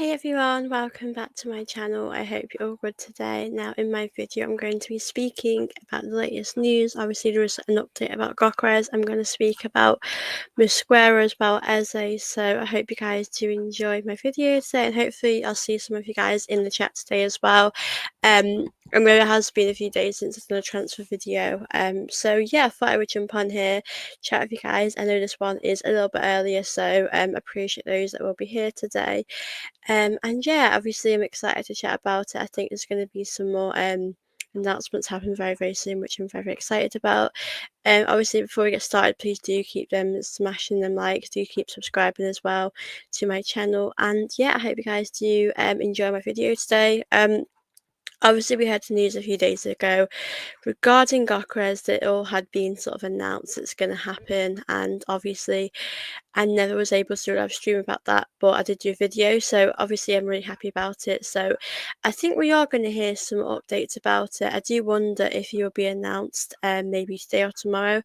Hey everyone, welcome back to my channel. I hope you're all good today. Now in my video I'm going to be speaking about the latest news. Obviously there is an update about Gyokeres. I'm going to speak about Mosquera as well as Eze. So I hope you guys do enjoy my video today, and hopefully I'll see some of you guys in the chat today as well. I know it has been a few days since I've done a transfer video. So yeah, I thought I would jump on here, chat with you guys. I know this one is a little bit earlier, so appreciate those that will be here today. And yeah, obviously I'm excited to chat about it. I think there's going to be some more announcements happen very, very soon, which I'm very, very excited about. Obviously, before we get started, please do keep them smashing them likes, do keep subscribing as well to my channel. And yeah, I hope you guys do enjoy my video today. Obviously, we had the news a few days ago regarding Gyökeres that it all had been sort of announced it's going to happen, and obviously I never was able to live stream about that, but I did do a video, so obviously I'm really happy about it. So I think we are going to hear some updates about it. I do wonder if he will be announced maybe today or tomorrow.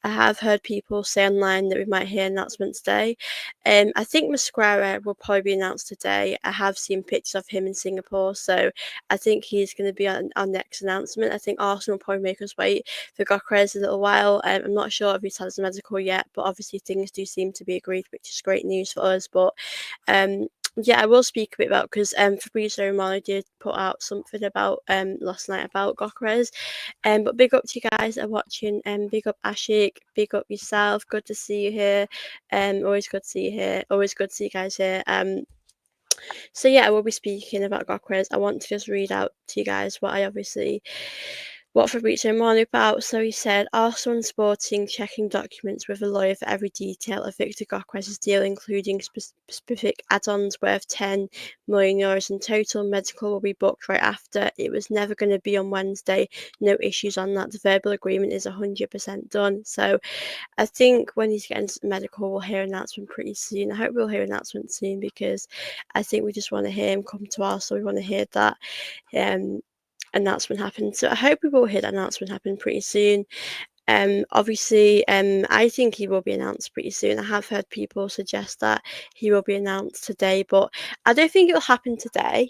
I have heard people say online that we might hear announcements today. I think Mosquera will probably be announced today. I have seen pictures of him in Singapore, so I think he's going to be on our next announcement. I think Arsenal will probably make us wait for Gyökeres a little while. I'm not sure if he's had his medical yet, but obviously things do seem to be agreed, which is great news for us. But yeah, I will speak a bit about, because Fabrizio Romano did put out something about last night about Gyökeres. But big up to you guys that are watching. Big up Ashik, big up yourself. Good to see you here. Always good to see you here. Always good to see you guys here. So yeah, I will be speaking about Gyökeres. I want to just read out to you guys what Fabrizio Romano put out. So he said, Arsenal and Sporting checking documents with a lawyer for every detail of Viktor Gyokeres' deal, including specific add-ons worth 10 million euros in total. Medical will be booked right after. It was never going to be on Wednesday. No issues on that. The verbal agreement is 100% done. So I think when he's getting medical, we'll hear an announcement pretty soon. I hope we'll hear an announcement soon, because I think we just want to hear him come to us. So we want to hear that announcement happen. So I hope we will hear that announcement happen pretty soon. Obviously, I think he will be announced pretty soon. I have heard people suggest that he will be announced today, but I don't think it will happen today.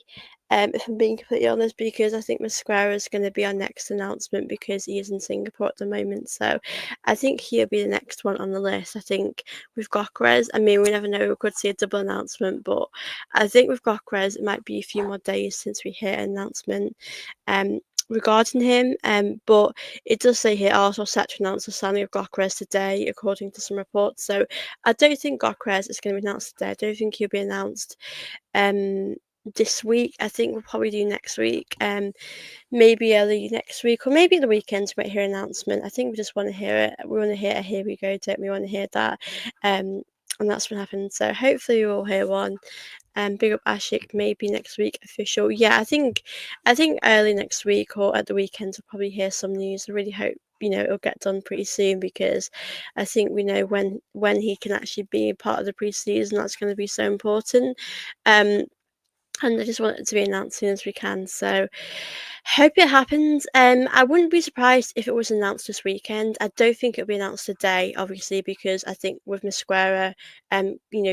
If I'm being completely honest, because I think Mosquera is going to be our next announcement, because he is in Singapore at the moment. So I think he'll be the next one on the list. I think with Gyökeres, I mean, we never know, we could see a double announcement, but I think with Gyökeres, it might be a few more days since we hear an announcement regarding him. But it does say here Arsenal set to announce the signing of Gyökeres today, according to some reports. So I don't think Gyökeres is going to be announced today. I don't think he'll be announced this week. I think we'll probably do next week. Maybe early next week, or maybe the weekend we might hear an announcement. I think we just want to hear it. We want to hear a here we go, don't we? Want to hear that. And that's what happened. So hopefully we'll hear one. Big up Ashik, maybe next week official. Yeah, I think early next week or at the weekend we'll probably hear some news. I really hope it'll get done pretty soon, because I think we know when he can actually be part of the preseason. That's going to be so important. And I just want it to be announced as soon as we can. So hope it happens. I wouldn't be surprised if it was announced this weekend. I don't think it'll be announced today, obviously, because I think with Mosquera,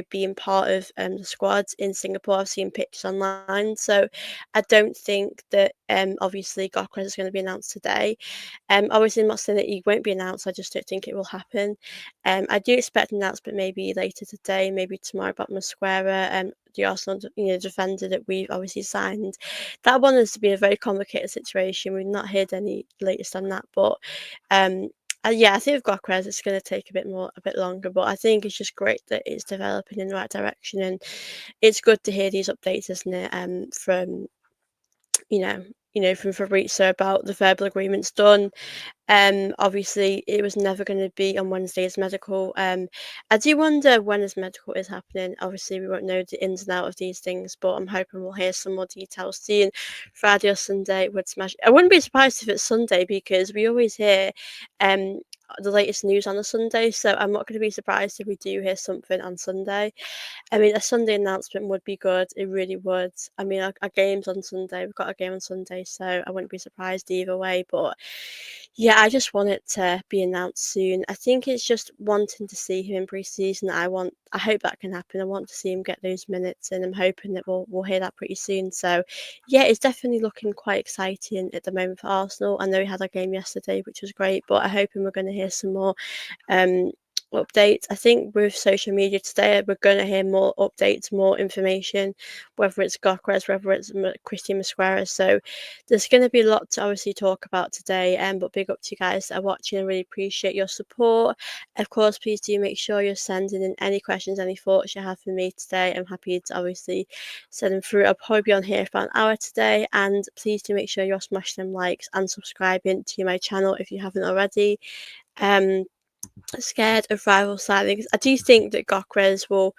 being part of the squad in Singapore, I've seen pictures online. So I don't think that obviously Gyökeres is going to be announced today. Obviously, I'm not saying that he won't be announced. I just don't think it will happen. I do expect an announcement maybe later today, maybe tomorrow, about Mosquera, the Arsenal, defender that we've obviously signed. That one has been a very complicated situation. We've not heard any latest on that, but yeah, I think with Gyökeres it's going to take a bit longer. But I think it's just great that it's developing in the right direction, and it's good to hear these updates, isn't it? From from Fabrizio about the verbal agreements done. Obviously it was never going to be on Wednesday's medical. I do wonder when his medical is happening. Obviously we won't know the ins and outs of these things, but I'm hoping we'll hear some more details soon. Friday or Sunday would smash. I wouldn't be surprised if it's Sunday, because we always hear the latest news on a Sunday, so I'm not going to be surprised if we do hear something on Sunday. I mean, a Sunday announcement would be good. It really would. I mean, our game's on Sunday. We've got a game on Sunday, so I wouldn't be surprised either way. But Yeah, I just want it to be announced soon. I think it's just wanting to see him in pre-season. I hope that can happen. I want to see him get those minutes, and I'm hoping that we'll hear that pretty soon. So, yeah, it's definitely looking quite exciting at the moment for Arsenal. I know we had our game yesterday, which was great, but I'm hoping we're going to hear some more um, updates. I think with social media today, we're going to hear more updates, more information, whether it's Gyökeres, whether it's Christian Mosquera. So there's going to be a lot to obviously talk about today. But big up to you guys that are watching. I really appreciate your support. Of course, please do make sure you're sending in any questions, any thoughts you have for me today. I'm happy to obviously send them through. I'll probably be on here for an hour today. And please do make sure you're smashing them likes and subscribing to my channel if you haven't already. Um, Scared of rival signings. I do think that Gyökeres will.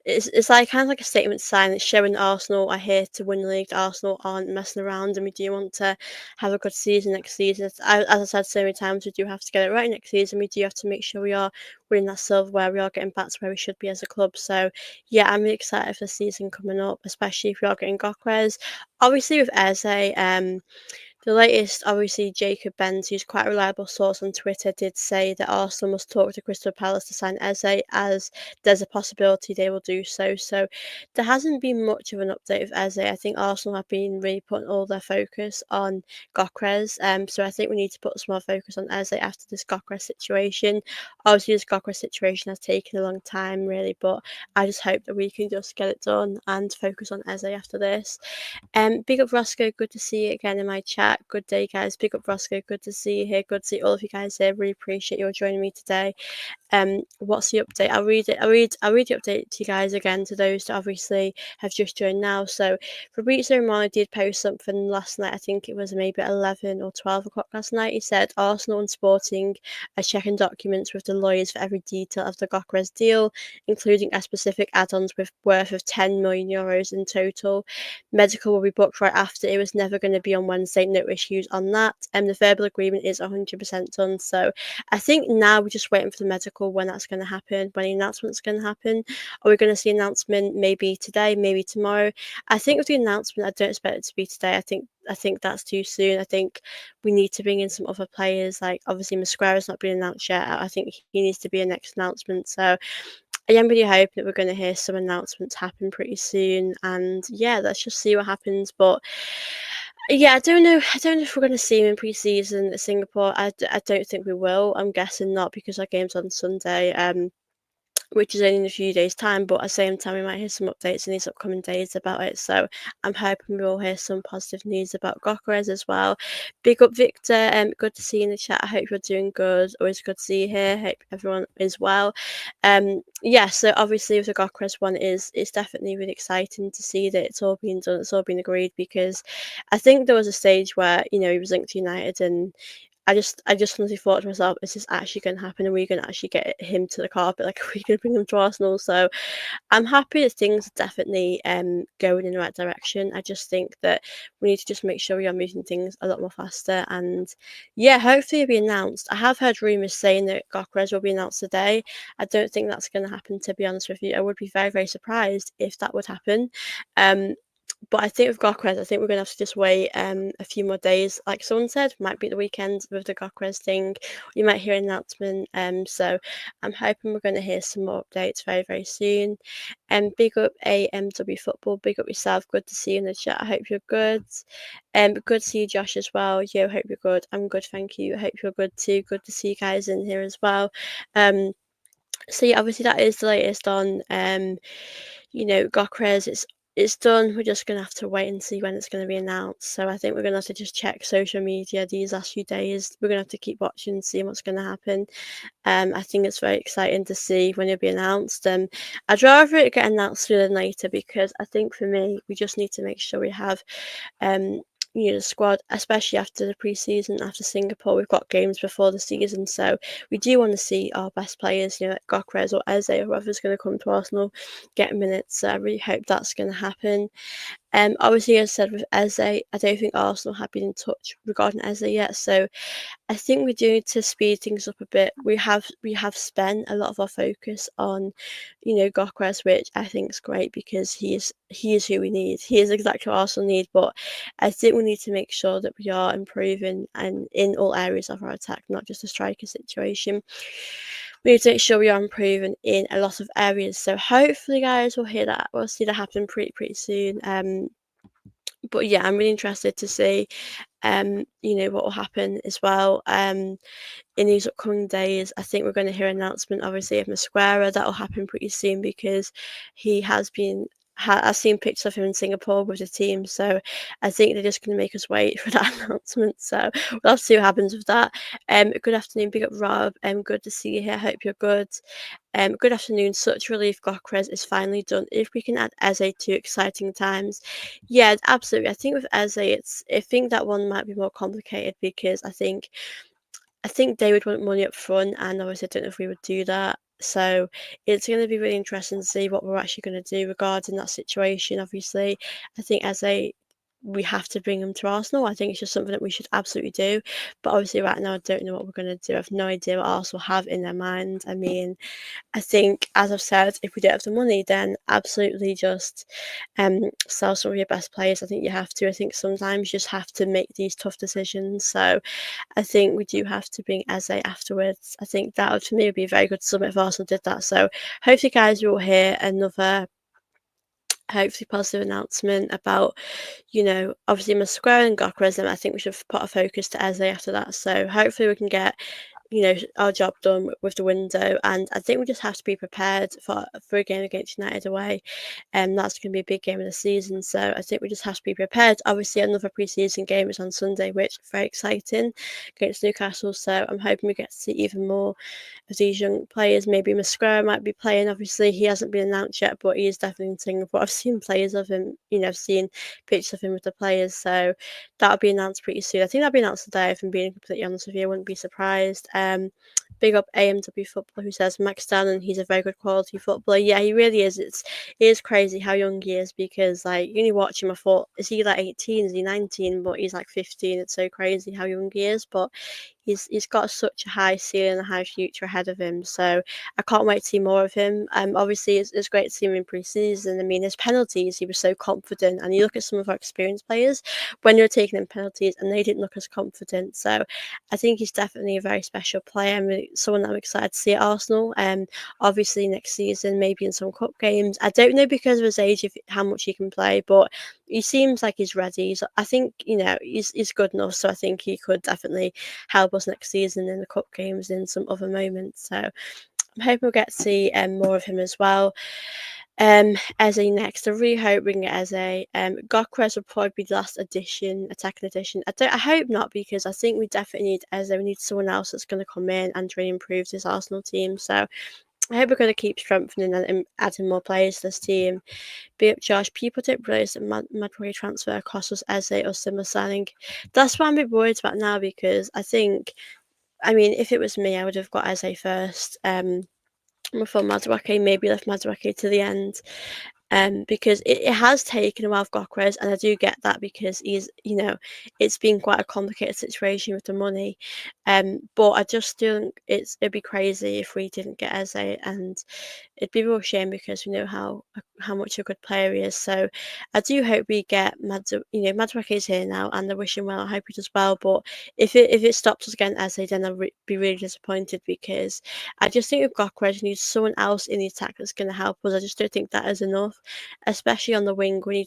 It's like kind of like a statement sign. It's showing that Arsenal are here to win the league. That Arsenal aren't messing around, and we do want to have a good season next season. As I said so many times, we do have to get it right next season. We do have to make sure we are winning that silverware. We are getting back to where we should be as a club. So yeah, I'm really excited for the season coming up, especially if we are getting Gyökeres. Obviously with Eze, the latest, obviously, Jacob Benz, who's quite a reliable source on Twitter, did say that Arsenal must talk to Crystal Palace to sign Eze, as there's a possibility they will do so. So there hasn't been much of an update of Eze. I think Arsenal have been really putting all their focus on Gyökeres. So I think we need to put some more focus on Eze after this Gyökeres situation. Obviously, this Gyökeres situation has taken a long time, really, but I just hope that we can just get it done and focus on Eze after this. Big up Roscoe, good to see you again in my chat. Good day, guys. Big up Roscoe, good to see you here. Good to see all of you guys here. Really appreciate you all joining me today. What's the update? I'll read it. I'll read the update to you guys again, to those that obviously have just joined now. So Fabrizio Romano did post something last night. I think it was maybe at 11 or 12 o'clock last night. He said Arsenal and Sporting are checking documents with the lawyers for every detail of the Gyökeres deal, including a specific add-ons with worth of 10 million euros in total. Medical will be booked right after. It was never going to be on Wednesday. No issues on that. And the verbal agreement is 100% done. So I think now we're just waiting for the medical, when that's going to happen, when the announcement's going to happen. Are we going to see an announcement maybe today, maybe tomorrow? I think with the announcement, I don't expect it to be today. I think that's too soon. I think we need to bring in some other players. Like obviously Mosquera's not been announced yet. I think he needs to be a next announcement. So I am really hoping that we're going to hear some announcements happen pretty soon. And yeah, let's just see what happens. But yeah, I don't know. I don't know if we're going to see him in pre-season at Singapore. I don't think we will. I'm guessing not, because our game's on Sunday. Which is only in a few days' time, but at the same time, we might hear some updates in these upcoming days about it. So I'm hoping we will hear some positive news about Gyökeres as well. Big up, Victor. Good to see you in the chat. I hope you're doing good. Always good to see you here. Hope everyone is well. Yeah, so obviously with the Gyökeres one, it's definitely really exciting to see that it's all been done, it's all been agreed, because I think there was a stage where, he was linked to United, and I just honestly thought to myself, is this actually going to happen? Are we going to actually get him to the carpet? Like, are we going to bring him to Arsenal? So I'm happy that things are definitely going in the right direction. I just think that we need to just make sure we are moving things a lot more faster. And yeah, hopefully it'll be announced. I have heard rumours saying that Gyökeres will be announced today. I don't think that's going to happen, to be honest with you. I would be very, very surprised if that would happen. Um, but I think with Gyökeres, I think we're going to have to just wait a few more days. Like someone said, might be the weekend with the Gyökeres thing. You might hear an announcement. So I'm hoping we're going to hear some more updates very, very soon. Big up AMW Football. Big up yourself. Good to see you in the chat. I hope you're good. Good to see you, Josh, as well. Yo, hope you're good. I'm good, thank you. I hope you're good too. Good to see you guys in here as well. So yeah, obviously that is the latest on Gyökeres. It's done. We're just gonna have to wait and see when it's gonna be announced. So I think we're gonna have to just check social media these last few days. We're gonna have to keep watching and see what's gonna happen. I think it's very exciting to see when it'll be announced. I'd rather it get announced sooner than later, because I think for me, we just need to make sure we have um the squad, especially after the pre-season, after Singapore. We've got games before the season, so we do want to see our best players, like Gyökeres or Eze or whoever's going to come to Arsenal, get minutes. So I really hope that's going to happen. Obviously, as I said with Eze, I don't think Arsenal have been in touch regarding Eze yet, so I think we do need to speed things up a bit. We have spent a lot of our focus on, Gyökeres, which I think is great because he is who we need. He is exactly what Arsenal need, but I think we need to make sure that we are improving and in all areas of our attack, not just a striker situation. We need to make sure we are improving in a lot of areas. So hopefully, guys, we'll see that happen pretty soon. But yeah, I'm really interested to see what will happen as well. In these upcoming days, I think we're going to hear an announcement, obviously, of Mosquera. That will happen pretty soon because he has been. I've seen pictures of him in Singapore with the team, so I think they're just going to make us wait for that announcement. So we'll have to see what happens with that. Good afternoon, big up Rob. Good to see you here. Hope you're good. Good afternoon. Such relief Gyökeres is finally done. If we can add Eze to exciting times, yeah, absolutely. I think with Eze, I think that one might be more complicated because I think they would want money up front, and obviously I don't know if we would do that. So it's going to be really interesting to see what we're actually going to do regarding that situation. Obviously, I think we have to bring him to Arsenal. I think it's just something that we should absolutely do. But obviously, right now, I don't know what we're going to do. I have no idea what Arsenal have in their mind. I mean, I think, as I've said, if we don't have the money, then absolutely just sell some of your best players. I think you have to. I think sometimes you just have to make these tough decisions. So I think we do have to bring Eze afterwards. I think that would, for me, would be a very good summit if Arsenal did that. So hopefully, guys, you'll hear another hopefully positive announcement about, obviously Mosquera and Gyökeres, and I think we should put a focus to Eze after that. So hopefully we can get, our job done with the window, and I think we just have to be prepared for a game against United away, and that's going to be a big game of the season. So I think we just have to be prepared. Obviously, another pre-season game is on Sunday, which is very exciting against Newcastle. So I'm hoping we get to see even more of these young players. Maybe Mosquera might be playing. Obviously, he hasn't been announced yet, but he is definitely in Singapore. I've seen players of him. I've seen pictures of him with the players. So that'll be announced pretty soon. I think that'll be announced today. If I'm being completely honest with you, I wouldn't be surprised. Big up AMW football who says Max Stallion, he's a very good quality footballer. Yeah, he really is. It is crazy how young he is because you only watch him. I thought, is he like 18? Is he 19? But he's like 15. It's so crazy how young he is. But he's got such a high ceiling, a high future ahead of him. So I can't wait to see more of him. Obviously it's great to see him in pre-season. I mean, his penalties, he was so confident. And you look at some of our experienced players when they were taking in penalties, and they didn't look as confident. So I think he's definitely a very special player. Someone that I'm excited to see at Arsenal. Obviously next season, maybe in some cup games. I don't know because of his age how much he can play, but he seems like he's ready. So I think he's good enough. So I think he could definitely help us next season in the cup games in some other moments. So I'm hoping we'll get to see more of him as well. Eze next. I really hope we can get Eze. Gyökeres will probably be the last addition, attacking addition. I hope not because I think we definitely need Eze. We need someone else that's going to come in and really improve this Arsenal team. So I hope we're going to keep strengthening and adding more players to this team. Be up, Josh. People don't realise that Madrid transfer costs us Eze or similar signing. That's what I'm a bit worried about now because I mean, if it was me, I would have got Eze first. Before Madueke, maybe left Madueke to the end. Because it has taken a while for Gyökeres, and I do get that because it's been quite a complicated situation with the money. But I just think it'd be crazy if we didn't get Eze, and it'd be a real shame because we know how much a good player he is. So I do hope we get Madueke is here now, and I wish him well. I hope he does well. But if it stops us getting Eze, then I'll be really disappointed because I just think we've got Gyökeres. We need someone else in the attack that's going to help us. I just don't think that is enough, especially on the wing. We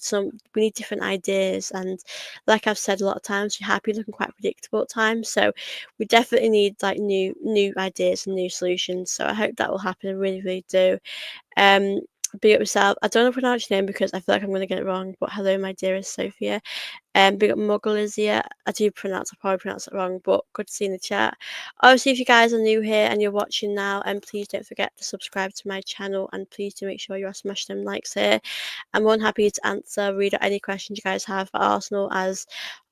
need different ideas, and like I've said a lot of times, we're happy looking quite predictable at times. So we definitely need like new ideas and new solutions. So I hope that will happen. I really, really do. Um, Be up yourself. I don't know how to pronounce your name because I feel like I'm going to get it wrong. But hello, my dearest Sophia. Big up Mugglizia. I probably pronounce it wrong, but good to see in the chat. Obviously, if you guys are new here and you're watching now, please don't forget to subscribe to my channel, and please do make sure you are smashing them likes here. I'm more than happy to read out any questions you guys have for Arsenal, as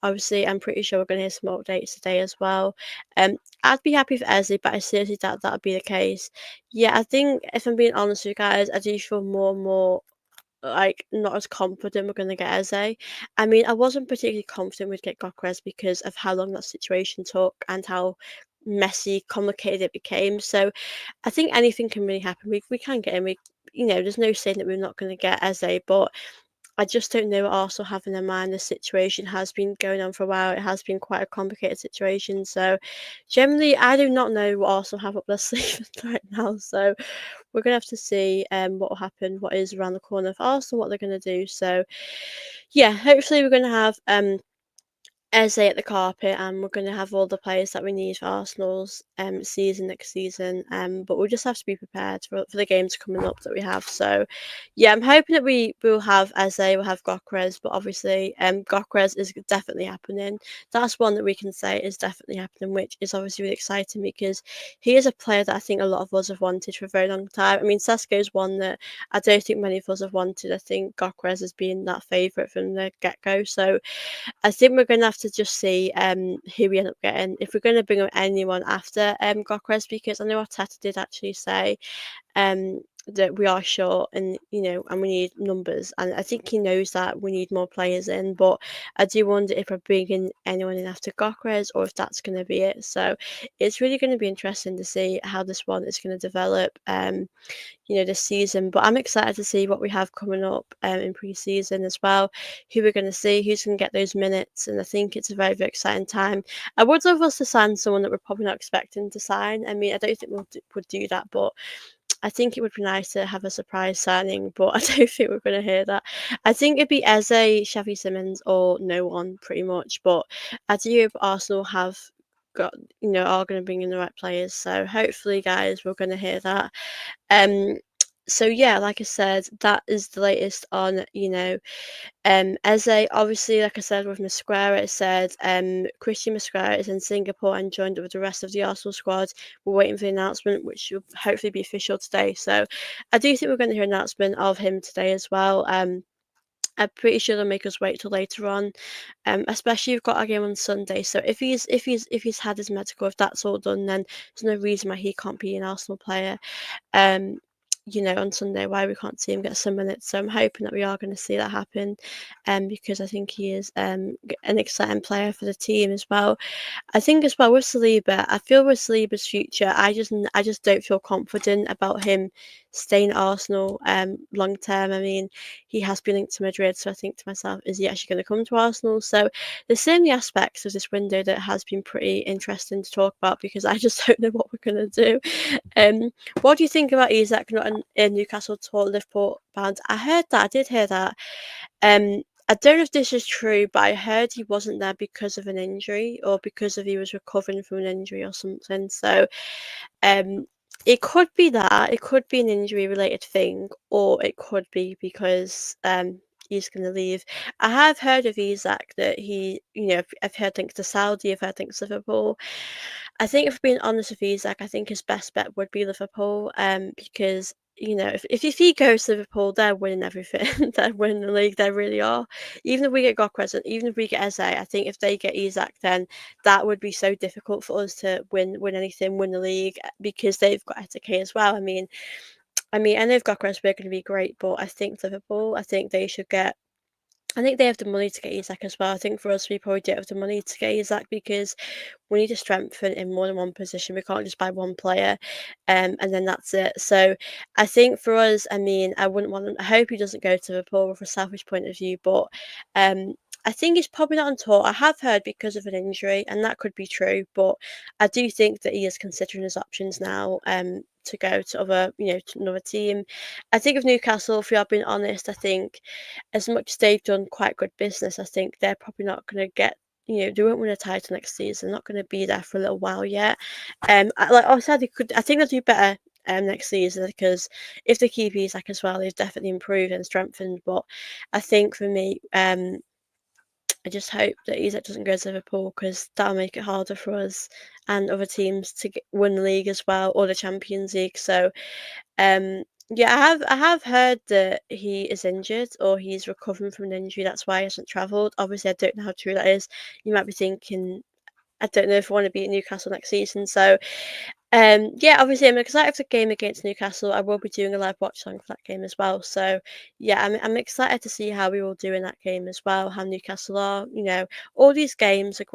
obviously I'm pretty sure we're going to hear some updates today as well. I'd be happy for Eze, but I seriously doubt that would be the case. Yeah, I think if I'm being honest with you guys, I do feel more and more like not as confident we're gonna get Eze. I mean, I wasn't particularly confident we'd get Gyökeres because of how long that situation took and how messy, complicated it became. So I think anything can really happen. We can get him. There's no saying that we're not going to get Eze, but I just don't know what Arsenal have in their mind. The situation has been going on for a while. It has been quite a complicated situation. So generally, I do not know what Arsenal have up their sleeve right now. So we're gonna have to see what will happen, what is around the corner for Arsenal, what they're gonna do. So yeah, hopefully we're gonna have Eze at the carpet, and we're going to have all the players that we need for Arsenal's season next season. But we'll just have to be prepared for the games coming up that we have. So, yeah, I'm hoping that we will have Eze, we'll have Gyökeres, but obviously, Gyökeres is definitely happening. That's one that we can say is definitely happening, which is obviously really exciting because he is a player that I think a lot of us have wanted for a very long time. I mean, Sesko is one that I don't think many of us have wanted. I think Gyökeres has been that favourite from the get go. So I think we're gonna have to just see who we end up getting. If we're gonna bring up anyone after Gyökeres, because I know Arteta did actually say that we are short and and we need numbers, and I think he knows that we need more players in. But I do wonder if we're bringing anyone in after Gyökeres or if that's going to be it. So it's really going to be interesting to see how this one is going to develop. This season. But I'm excited to see what we have coming up in pre-season as well, who we're going to see, who's going to get those minutes. And I think it's a very, very exciting time. I would love us to sign someone that we're probably not expecting to sign. I mean, I don't think would do that, but I think it would be nice to have a surprise signing, but I don't think we're going to hear that. I think it'd be Eze, Xavi Simons, or no one pretty much. But I do hope Arsenal have got, are going to bring in the right players. So hopefully, guys, we're going to hear that. Um, so yeah, like I said, that is the latest on, Eze. Obviously, like I said, with Mosquera, it said Christian Mosquera is in Singapore and joined up with the rest of the Arsenal squad. We're waiting for the announcement, which will hopefully be official today. So I do think we're going to hear an announcement of him today as well. I'm pretty sure they'll make us wait till later on, especially we've got our game on Sunday. So if he's had his medical, if that's all done, then there's no reason why he can't be an Arsenal player um, on Sunday, why we can't see him get some minutes. So I'm hoping that we are going to see that happen, because I think he is an exciting player for the team as well. I think as well with Saliba, I feel with Saliba's future, I just don't feel confident about him staying at Arsenal long term. I mean, he has been linked to Madrid, so I think to myself, is he actually going to come to Arsenal? So there's so many aspects of this window that has been pretty interesting to talk about because I just don't know what we're going to do. What do you think about Isak not in Newcastle to Liverpool bound? I did hear that. I don't know if this is true, but I heard he wasn't there because of an injury or because of he was recovering from an injury or something. So, um, it could be that. It could be an injury related thing, or it could be because he's going to leave. I have heard of Isak that I've heard things to Saudi, I've heard things to Liverpool. I think if being honest with Isak, I think his best bet would be Liverpool, because if he goes to Liverpool, they're winning everything. They're winning the league. They really are. Even if we get Gyökeres, even if we get Eze, I think if they get Isak, then that would be so difficult for us to win anything, win the league because they've got Etike as well. I mean, I know if Gyökeres we're going to be great, but I think Liverpool, I think they should get. I think they have the money to get Isak as well. I think for us, we probably don't have the money to get Isak because we need to strengthen in more than one position. We can't just buy one player, and then that's it. So I think for us, I mean, I wouldn't want. I hope he doesn't go to Liverpool from a selfish point of view, but I think he's probably not on tour. I have heard because of an injury, and that could be true. But I do think that he is considering his options now. To go to to another team. I think of Newcastle, if we are being honest, I think as much as they've done quite good business, I think they're probably not going to get. They won't win a title next season. They're not going to be there for a little while yet. Like I said, they could. I think they'll do better next season because if they keep Isak as well, they've definitely improved and strengthened. But I think for me, I just hope that Isak doesn't go to Liverpool because that'll make it harder for us and other teams to win the league as well or the Champions League. So yeah, I have heard that he is injured or he's recovering from an injury. That's why he hasn't travelled. Obviously, I don't know how true that is. You might be thinking, I don't know if I want to be at Newcastle next season. So Yeah, obviously I'm excited for the game against Newcastle. I will be doing a live watch along for that game as well. So yeah, I'm excited to see how we will do in that game as well. How Newcastle are, all these games are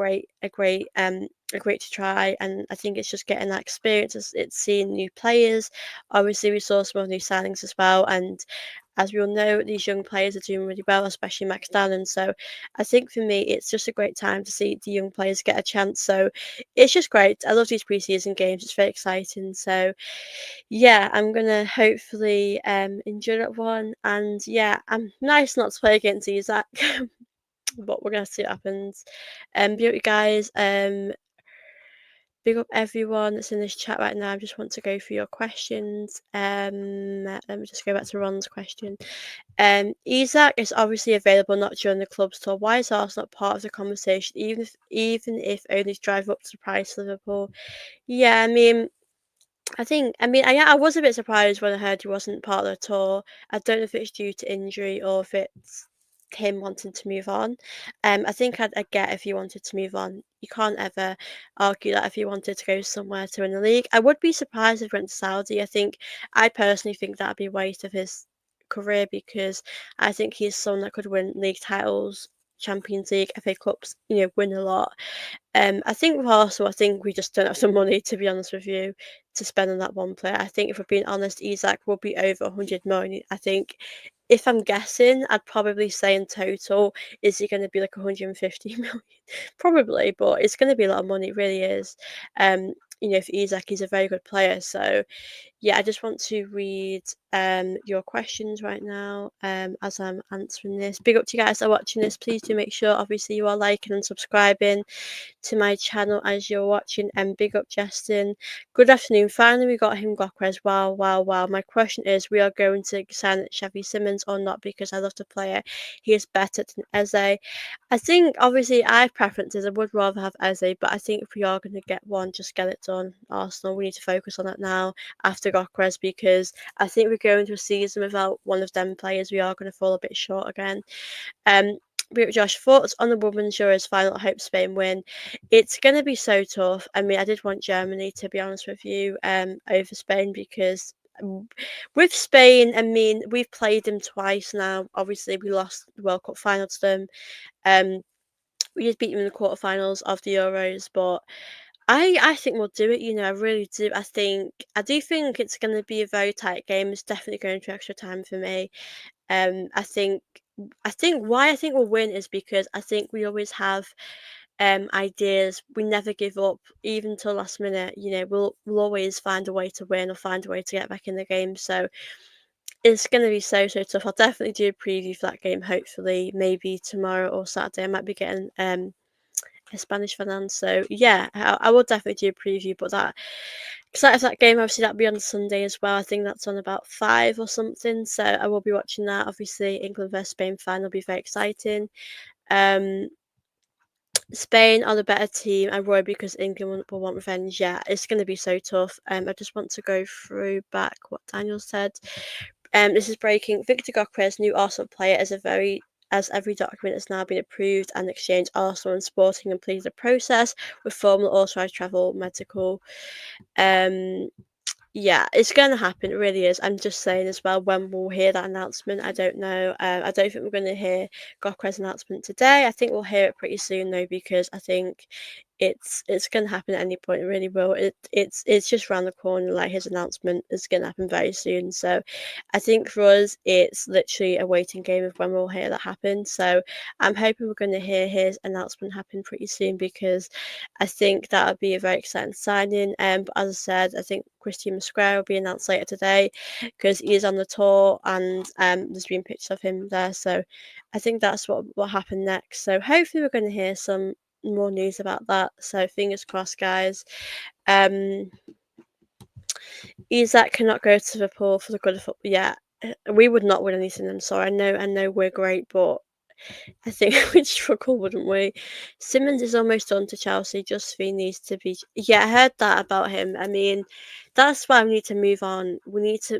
are great to try, and I think it's just getting that experience. It's seeing new players. Obviously, we saw some of new signings as well, and as we all know, these young players are doing really well, especially Max Dallin. So I think for me, it's just a great time to see the young players get a chance. So it's just great. I love these preseason games. It's very exciting. So yeah, I'm gonna hopefully enjoy that one. And yeah, I'm nice not to play against Isak, but we're gonna see what happens. Beauty guys. Big up everyone that's in this chat right now. I just want to go through your questions. Let me just go back to Ron's question. Isak is obviously available not during the club's tour. Why is Arsenal not part of the conversation, even if only to drive up to the price of Liverpool? Yeah, I was a bit surprised when I heard he wasn't part of the tour. I don't know if it's due to injury or if it's him wanting to move on. I think I'd get if he wanted to move on. You can't ever argue that if he wanted to go somewhere to win the league. I would be surprised if he went to Saudi. I personally think that'd be a waste of his career because I think he's someone that could win league titles, Champions League, FA Cups, win a lot. I think with Arsenal, I think we just don't have the money, to be honest with you, to spend on that one player. I think if we're being honest, Isak will be over 100 million. I think if I'm guessing, I'd probably say in total, is he going to be like 150 million? Probably, but it's going to be a lot of money. It really is. For Isak, he's a very good player. So yeah, I just want to read your questions right now as I'm answering this. Big up to you guys that are watching this. Please do make sure, obviously, you are liking and subscribing to my channel as you're watching, and big up Justin. Good afternoon. Finally, we got him Gyökeres. Wow, wow, wow. My question is, we are going to sign Xavi Simons or not? Because I love the player. He is better than Eze. I think, obviously, I have preferences. I would rather have Eze, but I think if we are going to get one, just get it done. Arsenal, we need to focus on that now after Gyökeres, because I think we're going to a season without one of them players. We are going to fall a bit short again. Josh, thoughts on the Women's Euros final? I hope Spain win. It's going to be so tough. I did want Germany, to be honest with you, over Spain because with Spain, we've played them twice now. Obviously, we lost the World Cup final to them. We did beat them in the quarterfinals of the Euros, but I think we'll do it. I really do. I do think it's going to be a very tight game. It's definitely going to extra time for me. I think why I think we'll win is because I think we always have ideas. We never give up, even till last minute. We'll always find a way to win or find a way to get back in the game. So it's going to be so tough. I'll definitely do a preview for that game. Hopefully, maybe tomorrow or Saturday. I might be getting a Spanish fan. So yeah, I will definitely do a preview. But that excited for that game. Obviously, that'll be on Sunday as well. I think that's on about 5 or something. So I will be watching that. Obviously, England versus Spain final will be very exciting. Spain are the better team. I worry because England will want revenge. Yeah, it's going to be so tough. I just want to go through back what Daniel said. This is breaking. Viktor Gyokeres, new Arsenal player, as every document has now been approved and exchanged. Arsenal and Sporting completed the process with formal authorised travel, medical. Yeah, it's going to happen. It really is. I'm just saying as well, when we'll hear that announcement, I don't know. I don't think we're going to hear Gokras' announcement today. I think we'll hear it pretty soon though, because I think it's going to happen at any point. It really will. It's just around the corner. Like, his announcement is going to happen very soon. So I think for us, it's literally a waiting game of when we'll hear that happen. So I'm hoping we're going to hear his announcement happen pretty soon, because I think that would be a very exciting signing. But as I said, I think Christian Musquera will be announced later today because he is on the tour, and there's been pictures of him there. So I think that's what will happen next. So hopefully we're going to hear some more news about that. So fingers crossed, guys. Isak cannot go to Liverpool for the good of football. Yeah, we would not win anything. I'm sorry. I know we're great, but I think we'd struggle, wouldn't we? Simmons is almost done to Chelsea. Just he needs to be. Yeah, I heard that about him. That's why we need to move on. We need to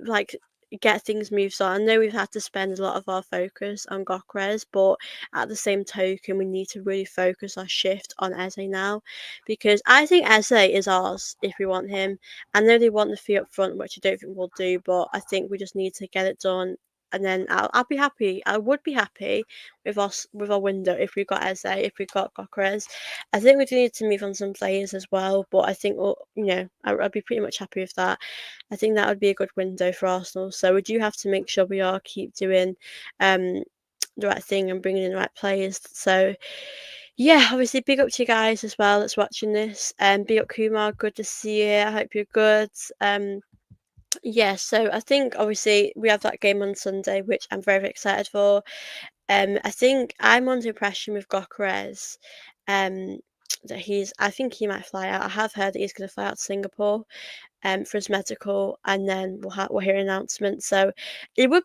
get things moved on. I know we've had to spend a lot of our focus on Gyökeres, but at the same token, we need to really focus our shift on Eze now, because I think Eze is ours if we want him. I know they want the fee up front, which I don't think we'll do, but I think we just need to get it done. And then I'll be happy. I would be happy with us with our window if we got Eze, if we got Gyökeres. I think we do need to move on some players as well, but I think I'd be pretty much happy with that. I think that would be a good window for Arsenal. So we do have to make sure we are keep doing um the right thing and bringing in the right players. So yeah, obviously big up to you guys as well that's watching this. Big up Kumar, good to see you. I hope you're good. Yeah, so I think obviously we have that game on Sunday, which I'm very, very excited for. I think I'm under the impression with Gyökeres, um, that I think he might fly out. I have heard that he's going to fly out to Singapore, for his medical, and then we'll hear an announcement. So it would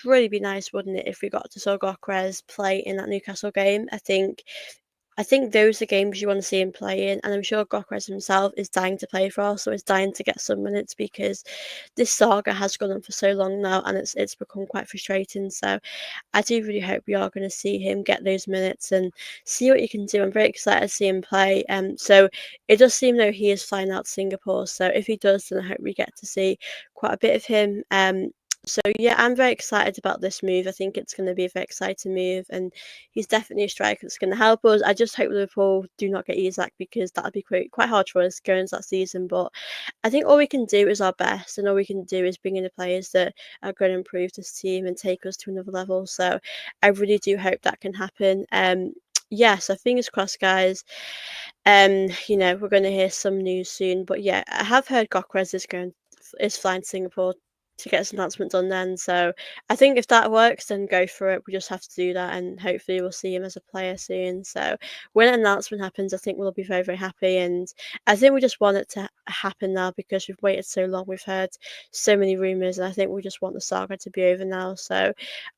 really be nice, wouldn't it, if we got to saw Gyökeres play in that Newcastle game. I think those are games you want to see him play in, and I'm sure Gyökeres himself is dying to play for us, so is dying to get some minutes because this saga has gone on for so long now, and it's become quite frustrating. So I do really hope we are going to see him get those minutes and see what he can do. I'm very excited to see him play. So it does seem though he is flying out to Singapore. So if he does, then I hope we get to see quite a bit of him. So yeah, I'm very excited about this move. I think it's going to be a very exciting move, and he's definitely a striker that's going to help us. I just hope Liverpool do not get Isak, because that would be quite hard for us going into that season. But I think all we can do is our best, and all we can do is bring in the players that are going to improve this team and take us to another level. So I really do hope that can happen. Yeah, so fingers crossed, guys. We're going to hear some news soon. But yeah, I have heard Gyökeres is flying to Singapore to get his announcement done then. So I think if that works, then go for it. We just have to do that, and hopefully we'll see him as a player soon. So when an announcement happens, I think we'll be very, very happy. And I think we just want it to happen now because we've waited so long. We've heard so many rumours, and I think we just want the saga to be over now. So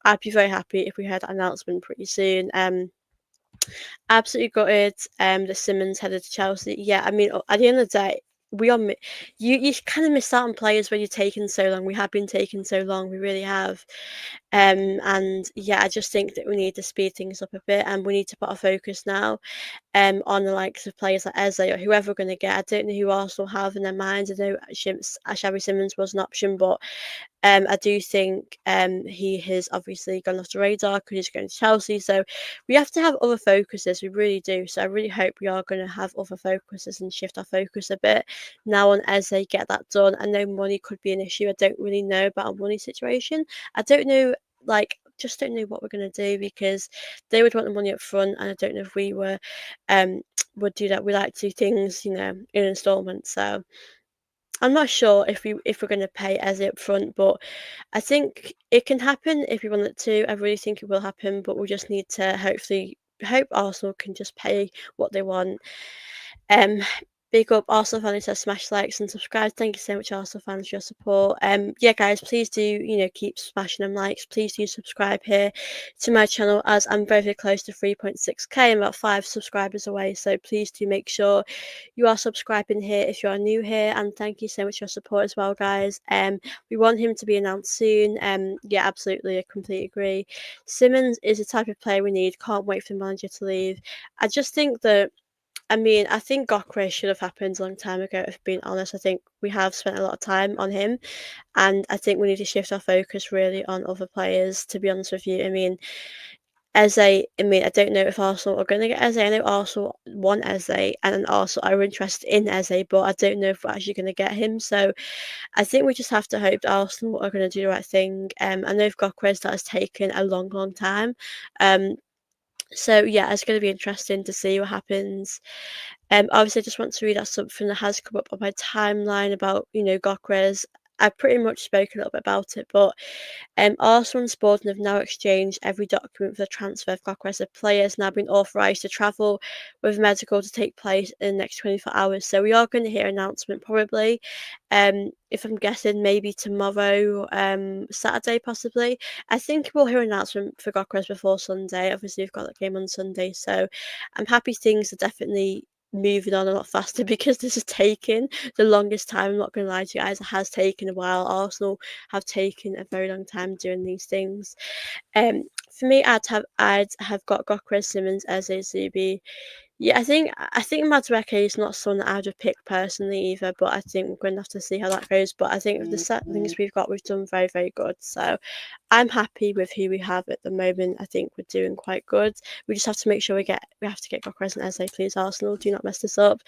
I'd be very happy if we had that announcement pretty soon. Absolutely gutted. That Simmons headed to Chelsea. Yeah, I mean, at the end of the day, we are you kind of miss out on players when you're taking so long. We have been taking so long. We really have. And yeah, I just think that we need to speed things up a bit, and we need to put our focus now on the likes of players like Eze or whoever we're going to get. I don't know who Arsenal have in their minds. I know Xavi Simmons was an option, but I do think he has obviously gone off the radar because he's going to Chelsea. So we have to have other focuses. We really do. So I really hope we are going to have other focuses and shift our focus a bit now on Eze, get that done. I know money could be an issue. I don't really know about our money situation. I don't know, just don't know what we're going to do, because they would want the money up front, and I don't know if we would do that. We like to do things, in installments. So I'm not sure if we're going to pay Eze up front, but I think it can happen if we want it to. I really think it will happen, but we just need to hope Arsenal can just pay what they want. Um, Big up Arsenal fans, says smash likes and subscribe. Thank you so much, Arsenal fans, for your support. Yeah, guys, please do keep smashing them likes. Please do subscribe here to my channel, as I'm very, very close to 3.6k. I'm about 5 subscribers away. So please do make sure you are subscribing here if you are new here. And thank you so much for your support as well, guys. We want him to be announced soon. Yeah, absolutely, I completely agree. Simmons is the type of player we need. Can't wait for the manager to leave. I just think that. I mean, I think Gyökeres should have happened a long time ago, if being honest. I think we have spent a lot of time on him, and I think we need to shift our focus really on other players, to be honest with you. I mean, I don't know if Arsenal are going to get Eze. I know Arsenal want Eze, and Arsenal are interested in Eze, but I don't know if we're actually going to get him. So I think we just have to hope that Arsenal are going to do the right thing. I know with Gyökeres that has taken a long, long time. So yeah, it's going to be interesting to see what happens. Obviously, I just want to read out something that has come up on my timeline about Gyökeres. I've pretty much spoken a little bit about it, but Arsenal and Sporting have now exchanged every document for the transfer of Gyökeres. The player has now been authorised to travel with medical to take place in the next 24 hours. So we are going to hear an announcement probably. If I'm guessing, maybe tomorrow, Saturday possibly. I think we'll hear an announcement for Gyökeres before Sunday. Obviously, we've got that game on Sunday, so I'm happy things are definitely moving on a lot faster because this has taken the longest time. I'm not going to lie to you guys, it has taken a while. Arsenal have taken a very long time doing these things. For me, I'd have got Gyökeres, Simmons, Eze, Zubi. Yeah, I think Madueke is not someone that I would have picked personally either, but I think we're going to have to see how that goes. But I think with the set things we've done very, very good. So I'm happy with who we have at the moment. I think we're doing quite good. We just have to make sure we have to get Gyökeres and Eze, please, Arsenal. Do not mess this up.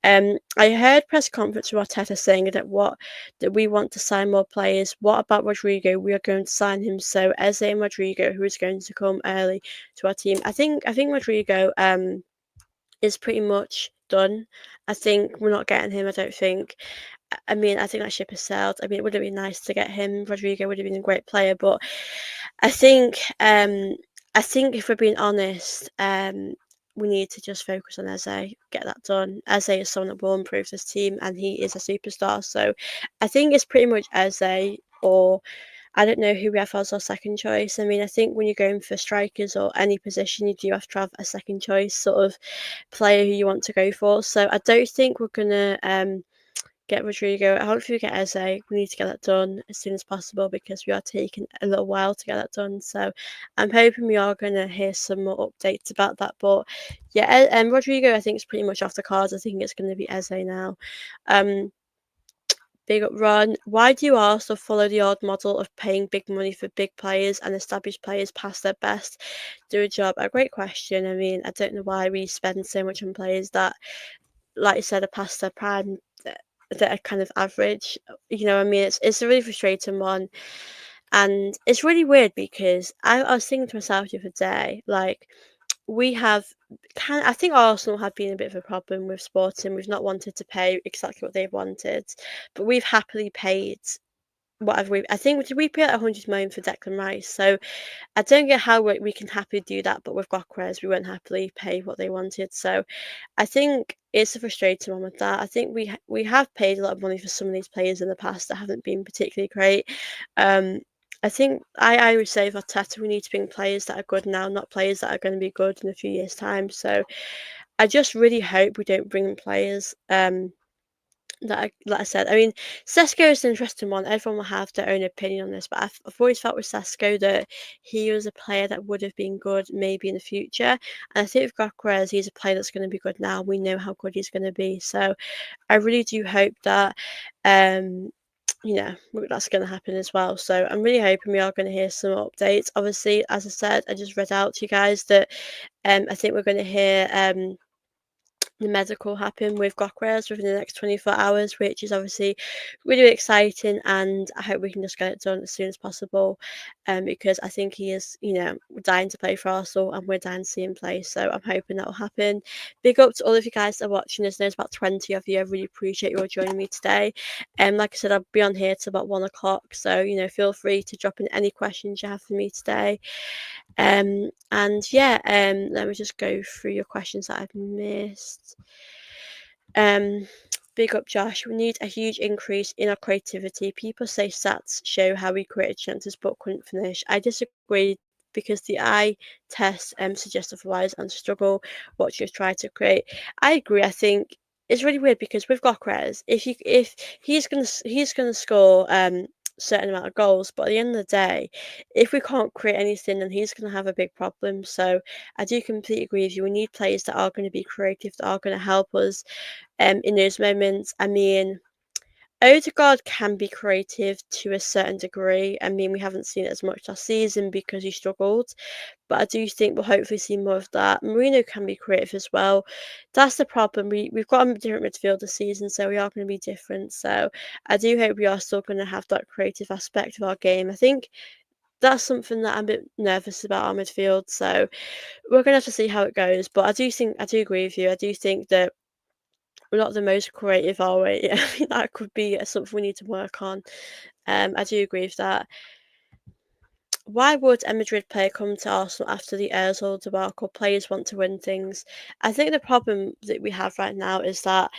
I heard press conference with Arteta saying that we want to sign more players. What about Rodrigo? We are going to sign him. So Eze and Rodrigo, who is going to come early to our team. I think Rodrigo is pretty much done. I think we're not getting him. I don't think. I mean, I think that ship has sailed. I mean, it would have been nice to get him. Rodrigo would have been a great player, but I think I think if we're being honest, we need to just focus on Eze, get that done. Eze is someone that will improve this team, and he is a superstar. So I think it's pretty much Eze, or I don't know who we have as our second choice. I mean, I think when you're going for strikers or any position, you do have to have a second choice sort of player who you want to go for. So I don't think we're gonna get Rodrigo. Hopefully we get Eze. We need to get that done as soon as possible because we are taking a little while to get that done. So I'm hoping we are going to hear some more updates about that. But yeah, Rodrigo I think is pretty much off the cards. I think it's going to be Eze now. Um, Big up Ron. Why do you also follow the old model of paying big money for big players and established players past their best do a job? A great question. I mean, I don't know why we spend so much on players that, like you said, are past their prime, that are kind of average. I mean, it's a really frustrating one, and it's really weird because I was thinking to myself the other day, like we have I think Arsenal have been a bit of a problem with Sporting. We've not wanted to pay exactly what they've wanted, but we've happily paid whatever we. I think did we pay 100 million for Declan Rice? So I don't get how we can happily do that, but with Gyökeres, we won't happily pay what they wanted. So I think it's a frustrating one with that. I think we have paid a lot of money for some of these players in the past that haven't been particularly great. Um, I think I would say for Arteta, we need to bring players that are good now, not players that are going to be good in a few years' time. So I just really hope we don't bring in players. Like I said, I mean, Sesko is an interesting one. Everyone will have their own opinion on this, but I've always felt with Sesko that he was a player that would have been good maybe in the future. And I think with Gyökeres, he's a player that's going to be good now. We know how good he's going to be. So I really do hope that, um, that's going to happen as well. So I'm really hoping we are going to hear some updates. Obviously, as I said, I just read out to you guys that I think we're going to hear the medical happen with Gyökeres within the next 24 hours, which is obviously really exciting, and I hope we can just get it done as soon as possible, because I think he is, dying to play for Arsenal, and we're dying to see him play, so I'm hoping that will happen. Big up to all of you guys that are watching us. There's about 20 of you. I really appreciate you all joining me today. Like I said, I'll be on here till about 1 o'clock, so, feel free to drop in any questions you have for me today. And yeah, let me just go through your questions that I've missed. Big up Josh. We need a huge increase in our creativity. People say stats show how we created chances but couldn't finish. I disagree because the eye test suggests otherwise and struggle what you've tried to create. I agree. I think it's really weird because with Gyökeres, if he's gonna score certain amount of goals, but at the end of the day, if we can't create anything, then he's going to have a big problem. So I do completely agree with you. We need players that are going to be creative, that are going to help us in those moments. I mean, Odegaard can be creative to a certain degree. I mean, we haven't seen it as much last season because he struggled, but I do think we'll hopefully see more of that. Marino can be creative as well. That's the problem. We've got a different midfield this season, so we are going to be different. So I do hope we are still going to have that creative aspect of our game. I think that's something that I'm a bit nervous about our midfield. So we're going to have to see how it goes. But I do agree with you. I do think that we're not the most creative, are we? I think that could be something we need to work on. I do agree with that. Why would a Madrid player come to Arsenal after the Ozil debacle? Players want to win things. I think the problem that we have right now is that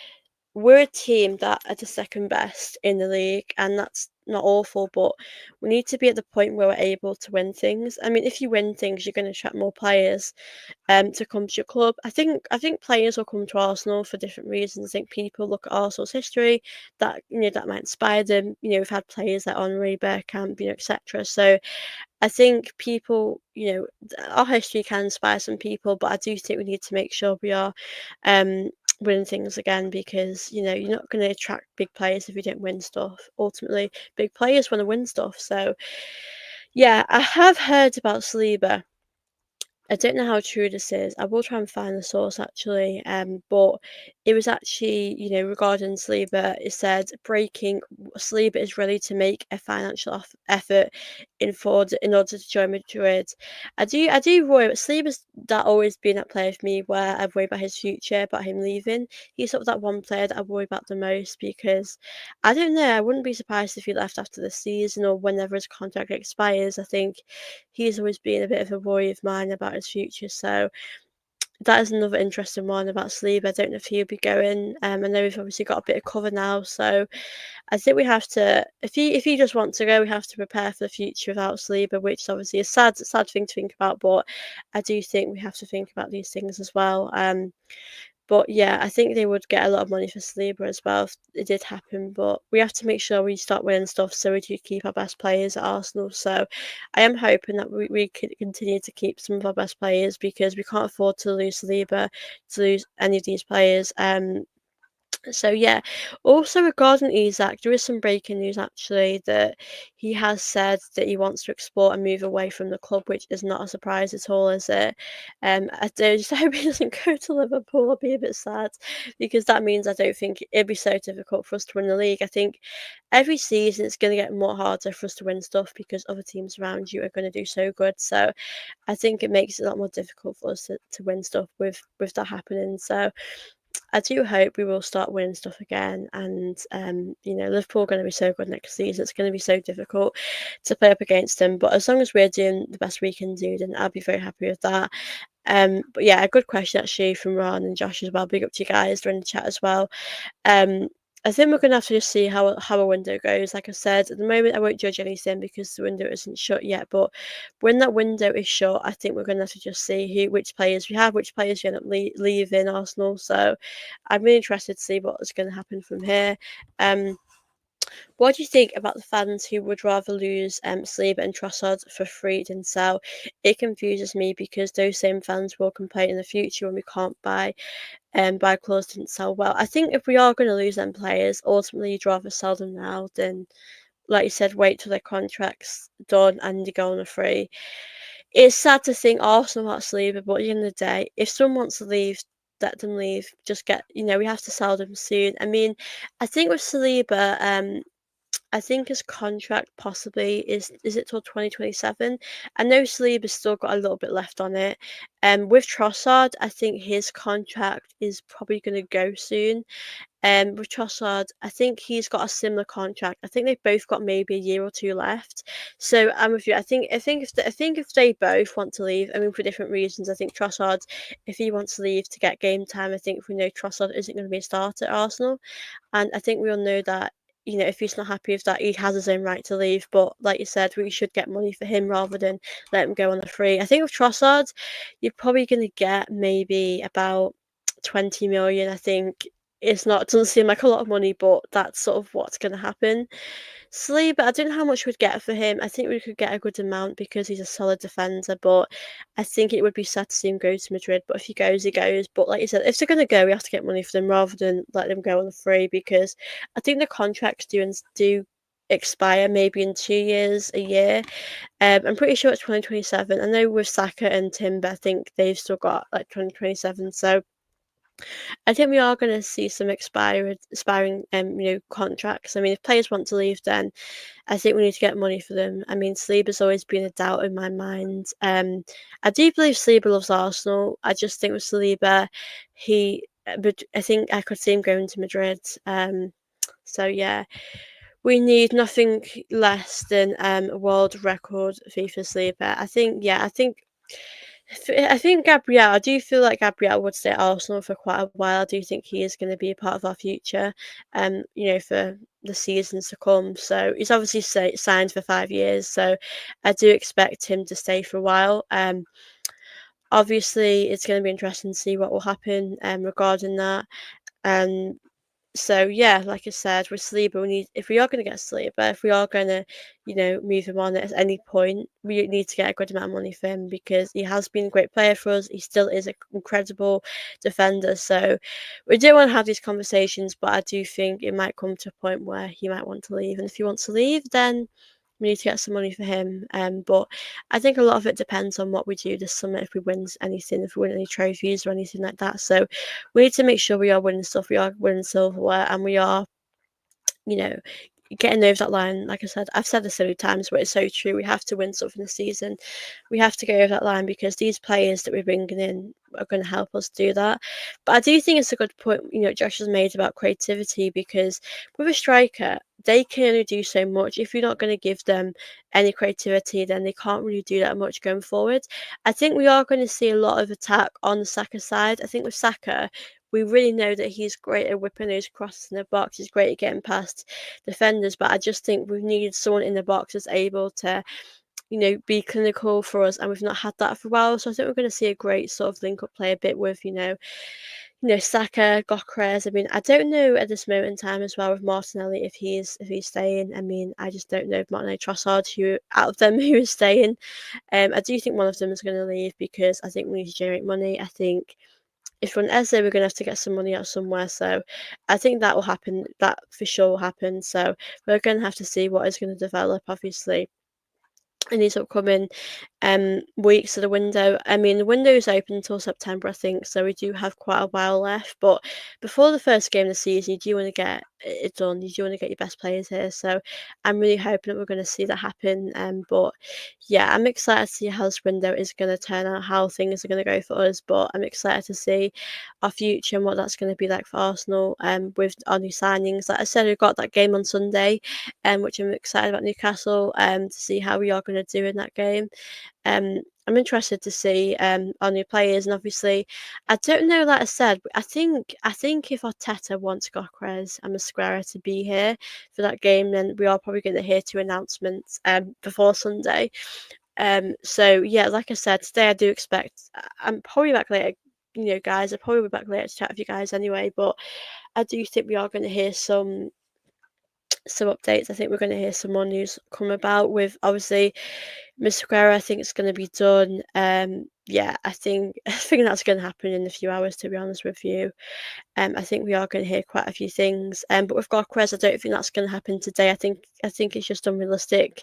we're a team that are the second best in the league, and that's not awful, but we need to be at the point where we're able to win things. I mean, if you win things, you're going to attract more players to come to your club. I think players will come to Arsenal for different reasons. I think people look at Arsenal's history, that that might inspire them. We've had players like Henri, Bergkamp, etc. So I think people, our history can inspire some people, but I do think we need to make sure we are um, winning things again, because you're not going to attract big players if you don't win stuff. Ultimately, big players want to win stuff. So yeah, I have heard about Saliba. I don't know how true this is. I will try and find the source actually. But it was actually, regarding Saliba, it said breaking Saliba is ready to make a financial effort in order to join Madrid. I do worry. Saliba's that always been that player for me where I worry about his future, about him leaving. He's sort of that one player that I worry about the most, because I don't know. I wouldn't be surprised if he left after the season or whenever his contract expires. I think he's always been a bit of a worry of mine about his future. So that is another interesting one about Saliba. I don't know if he'll be going. I know we've obviously got a bit of cover now, so I think we have to. If he just wants to go, we have to prepare for the future without Saliba, which is obviously a sad thing to think about. But I do think we have to think about these things as well. But yeah, I think they would get a lot of money for Saliba as well if it did happen. But we have to make sure we start winning stuff so we do keep our best players at Arsenal. So I am hoping that we could continue to keep some of our best players, because we can't afford to lose Saliba, to lose any of these players. So yeah, also regarding Isak, there is some breaking news actually that he has said that he wants to explore and move away from the club, which is not a surprise at all, is it? I do just hope he doesn't go to Liverpool. I'll be a bit sad, because that means I don't think it'd be so difficult for us to win the league. I think every season it's going to get more harder for us to win stuff because other teams around you are going to do so good. So I think it makes it a lot more difficult for us to win stuff with that happening. So I do hope we will start winning stuff again, and Liverpool are going to be so good next season. It's going to be so difficult to play up against them, but as long as we're doing the best we can do, then I'll be very happy with that. But yeah, a good question actually from Ron and Josh as well. Big up to you guys. They're in the chat as well. Um, I think we're gonna have to just see how a window goes. Like I said, at the moment I won't judge anything because the window isn't shut yet. But when that window is shut, I think we're gonna have to just see which players we have, which players we end up leaving Arsenal. So I'm really interested to see what is going to happen from here. What do you think about the fans who would rather lose Saliba and Trossard for free than sell? It confuses me because those same fans will complain in the future when we can't buy clothes didn't sell well. I think if we are going to lose them players, ultimately you'd rather sell them now than, like you said, wait till their contract's done and you go on a free. It's sad to think Arsenal are Saliba, but at the end of the day, if someone wants to leave, let them leave. Just we have to sell them soon. I mean, I think with Saliba, I think his contract possibly is it till 2027? I know Saliba's still got a little bit left on it. With Trossard, I think his contract is probably going to go soon. With Trossard, I think he's got a similar contract. I think they've both got maybe a year or two left. So I'm with you. I think if they both want to leave, I mean for different reasons. I think Trossard, if he wants to leave to get game time, I think we know Trossard isn't going to be a starter at Arsenal, and I think we all know that. If he's not happy with that, he has his own right to leave. But like you said, we should get money for him rather than let him go on the free. I think with Trossard, you're probably going to get maybe about 20 million. I think doesn't seem like a lot of money, but that's sort of what's going to happen. Saliba, I don't know how much we'd get for him. I think we could get a good amount because he's a solid defender, but I think it would be sad to see him go to Madrid. But if he goes, he goes. But like you said, if they're going to go, we have to get money for them rather than let them go on the free, because I think the contracts do expire maybe in 2 years, a year. I'm pretty sure it's 2027. I know with Saka and Timber, I think they've still got like 2027. So I think we are going to see some expiring contracts. I mean, if players want to leave, then I think we need to get money for them. I mean, Saliba's always been a doubt in my mind. I do believe Saliba loves Arsenal. I just think with Saliba, but I think I could see him going to Madrid. So yeah, we need nothing less than a world record fee for Saliba. I think I think Gabriel. I do feel like Gabriel would stay at Arsenal for quite a while. I do think he is going to be a part of our future, for the seasons to come. So he's obviously signed for 5 years. So I do expect him to stay for a while. Obviously, it's going to be interesting to see what will happen regarding that. Um, so yeah, like I said, with Saliba, we need if we are going to get Saliba, if we are going to, move him on at any point, we need to get a good amount of money for him because he has been a great player for us. He still is an incredible defender. So we do want to have these conversations, but I do think it might come to a point where he might want to leave, and if he wants to leave, then we need to get some money for him. But I think a lot of it depends on what we do this summer, if we win anything, if we win any trophies or anything like that. So we need to make sure we are winning stuff, we are winning silverware, and we are, you know, getting over that line. Like I said, I've said this so many times, but it's so true. We have to win something this season. We have to go over that line because these players that we're bringing in are going to help us do that. But I do think it's a good point, Josh has made about creativity because with a striker, they can only do so much. If you're not going to give them any creativity, then they can't really do that much going forward. I think we are going to see a lot of attack on the Saka side. I think with Saka, we really know that he's great at whipping those crosses in the box. He's great at getting past defenders, but I just think we've needed someone in the box that's able to, be clinical for us, and we've not had that for a while. So I think we're going to see a great sort of link up play a bit with, Saka, Gyökeres. I mean, I don't know at this moment in time as well with Martinelli if he's staying. I mean, I just don't know if Martinelli Trossard who out of them who is staying. I do think one of them is going to leave because I think we need to generate money. I think if we're on Eze, we're going to have to get some money out somewhere. So I think that will happen. That for sure will happen. So we're going to have to see what is going to develop, obviously, in these upcoming weeks of the window. I mean, the window is open until September, I think, so we do have quite a while left. But before the first game of the season, you do want to get it done. You do want to get your best players here. So I'm really hoping that we're going to see that happen. But yeah, I'm excited to see how this window is going to turn out, how things are going to go for us. But I'm excited to see our future and what that's going to be like for Arsenal. With our new signings, like I said, we've got that game on Sunday, which I'm excited about Newcastle. To see how we are going to do in that game. I'm interested to see our new players, and obviously, I don't know. Like I said, I think if Arteta wants Gyokeres and Masquera to be here for that game, then we are probably going to hear two announcements before Sunday. So yeah, like I said, today I do expect I'm probably back later. Guys, I'll probably be back later to chat with you guys anyway. But I do think we are going to hear some updates. I think we're going to hear some more news come about with obviously Miss Guerra. I think it's going to be done. Yeah, I think that's going to happen in a few hours. To be honest with you, I think we are going to hear quite a few things. But with Gyökeres, I don't think that's going to happen today. I think it's just unrealistic.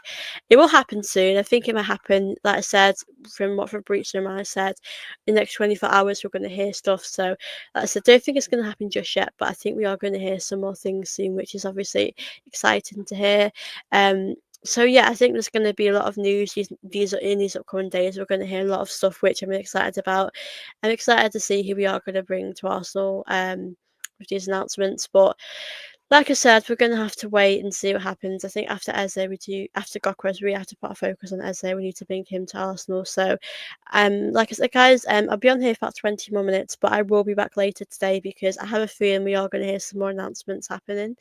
It will happen soon. I think it might happen. Like I said, from what Fabrizio Romano said, in the next 24 hours we're going to hear stuff. So, like I said, I don't think it's going to happen just yet. But I think we are going to hear some more things soon, which is obviously exciting to hear. So yeah, I think there's going to be a lot of news these upcoming days. We're going to hear a lot of stuff, which I'm excited about. I'm excited to see who we are going to bring to Arsenal with these announcements. But like I said, we're going to have to wait and see what happens. I think after after Gyökeres, we have to put our focus on Eze. We need to bring him to Arsenal. So, like I said, guys, I'll be on here for about 20 more minutes, but I will be back later today because I have a feeling we are going to hear some more announcements happening.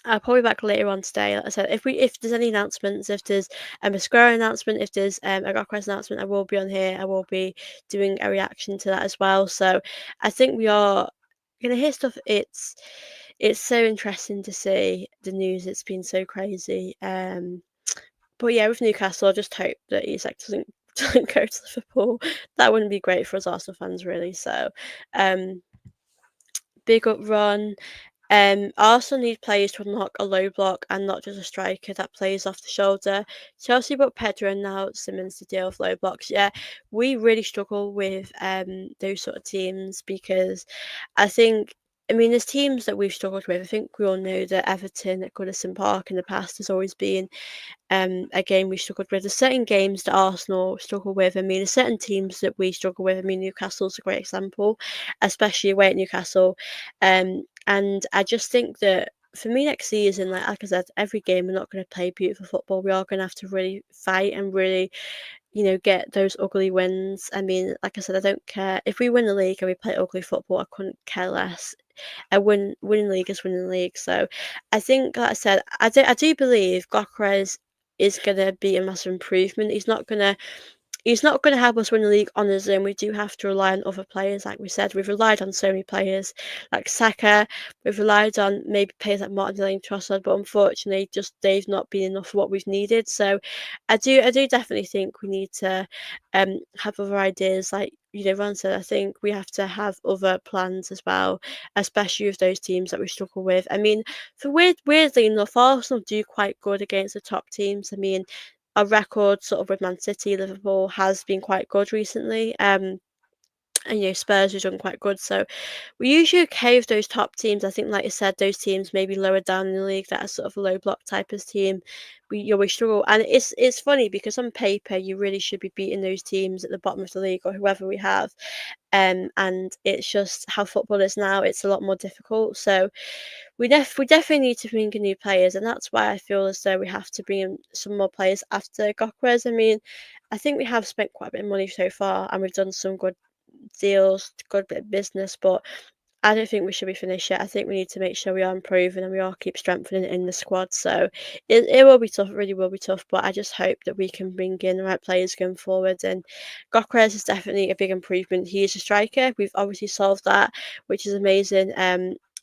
I'll probably back later on today. Like I said, if there's any announcements, if there's a Square announcement, if there's a Gyokeres announcement, I will be on here. I will be doing a reaction to that as well. So I think we are gonna hear stuff. It's so interesting to see the news. It's been so crazy. But yeah, with Newcastle, I just hope that Isak doesn't doesn't go to Liverpool. That wouldn't be great for us Arsenal fans, really. So, um, big up run. Arsenal need players to unlock a low block and not just a striker that plays off the shoulder. Chelsea brought Pedro and now Simmons to deal with low blocks. Yeah, we really struggle with those sort of teams because I mean, there's teams that we've struggled with. I think we all know that Everton at Goodison Park in the past has always been a game we struggled with. There's certain games that Arsenal struggle with. I mean, there's certain teams that we struggle with. I mean, Newcastle's a great example, especially away at Newcastle. And I just think that for me next season, like I said, every game we're not going to play beautiful football. We are going to have to really fight and really get those ugly wins. I mean, like I said, I don't care if we win the league and we play ugly football. I couldn't care less. Winning league is winning league. So I think, like I said, I do believe Gyökeres is gonna be a massive improvement. He's not going to help us win the league on his own. We do have to rely on other players. Like we said, we've relied on so many players like Saka. We've relied on maybe players like Martinelli and Trossard, but unfortunately, just they've not been enough for what we've needed. So, I do definitely think we need to have other ideas. Like Ron said, I think we have to have other plans as well, especially with those teams that we struggle with. I mean, weirdly enough, Arsenal do quite good against the top teams. I mean, our record sort of with Man City, Liverpool has been quite good recently. And Spurs has done quite good. So we usually okay with those top teams. I think, like you said, those teams maybe lower down in the league that are sort of a low block type of team. We always struggle, and it's funny because on paper you really should be beating those teams at the bottom of the league or whoever we have. And it's just how football is now. It's a lot more difficult. So we definitely need to bring in new players, and that's why I feel as though we have to bring in some more players after Gyökeres. I mean, I think we have spent quite a bit of money so far, and we've done some good deals, good bit of business, but I don't think we should be finished yet. I think we need to make sure we are improving and we all keep strengthening in the squad. So it will be tough, it really will be tough. But I just hope that we can bring in the right players going forward. And Gyökeres is definitely a big improvement. He is a striker. We've obviously solved that, which is amazing.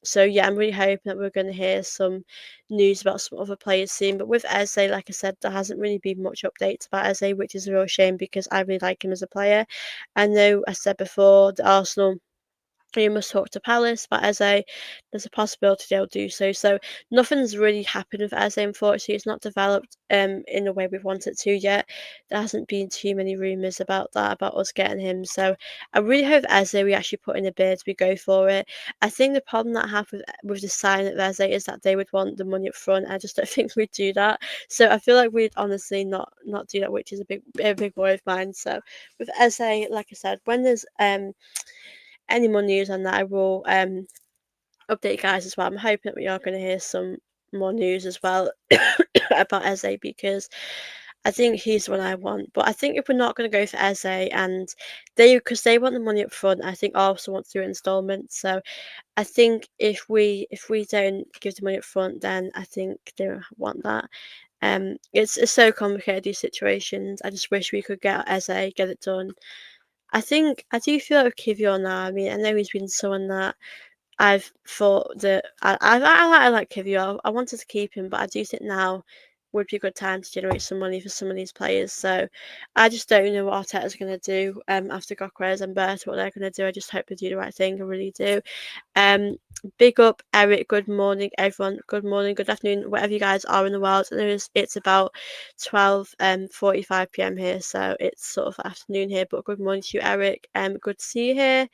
So yeah, I'm really hoping that we're going to hear some news about some other players soon. But with Eze, like I said, there hasn't really been much updates about Eze, which is a real shame because I really like him as a player. I know I said before that Arsenal you must talk to Palace, but there's a possibility they'll do so. So nothing's really happened with Eze, unfortunately. It's not developed in the way we've wanted to yet. There hasn't been too many rumours about that, about us getting him. So I really hope Eze we actually put in a bid, we go for it. I think the problem that I have with the signing of Eze is that they would want the money up front. I just don't think we'd do that. So I feel like we'd honestly not do that, which is a big worry of mine. So with Eze, like I said, when there's any more news on that, I will update you guys as well. I'm hoping that we are going to hear some more news as well about Eze because I think he's the one I want. But I think if we're not going to go for Eze and because they want the money up front, I think also want to do installments. So I think if we don't give the money up front, then I think they don't want that. It's so complicated these situations. I just wish we could get Eze, get it done. I do feel like with Kivior now. I mean, I know he's been someone that I've thought that I like Kivior. I wanted to keep him, but I do think now would be a good time to generate some money for some of these players. So I just don't know what Arteta's going to do after Gyökeres and Berta, what they're going to do. I just hope they do the right thing. I really do. Um, Big up, Eric. Good morning, everyone. Good morning, good afternoon, wherever you guys are in the world. And it's about 12:45 p.m. here, so it's sort of afternoon here. But good morning to you, Eric. Good to see you here.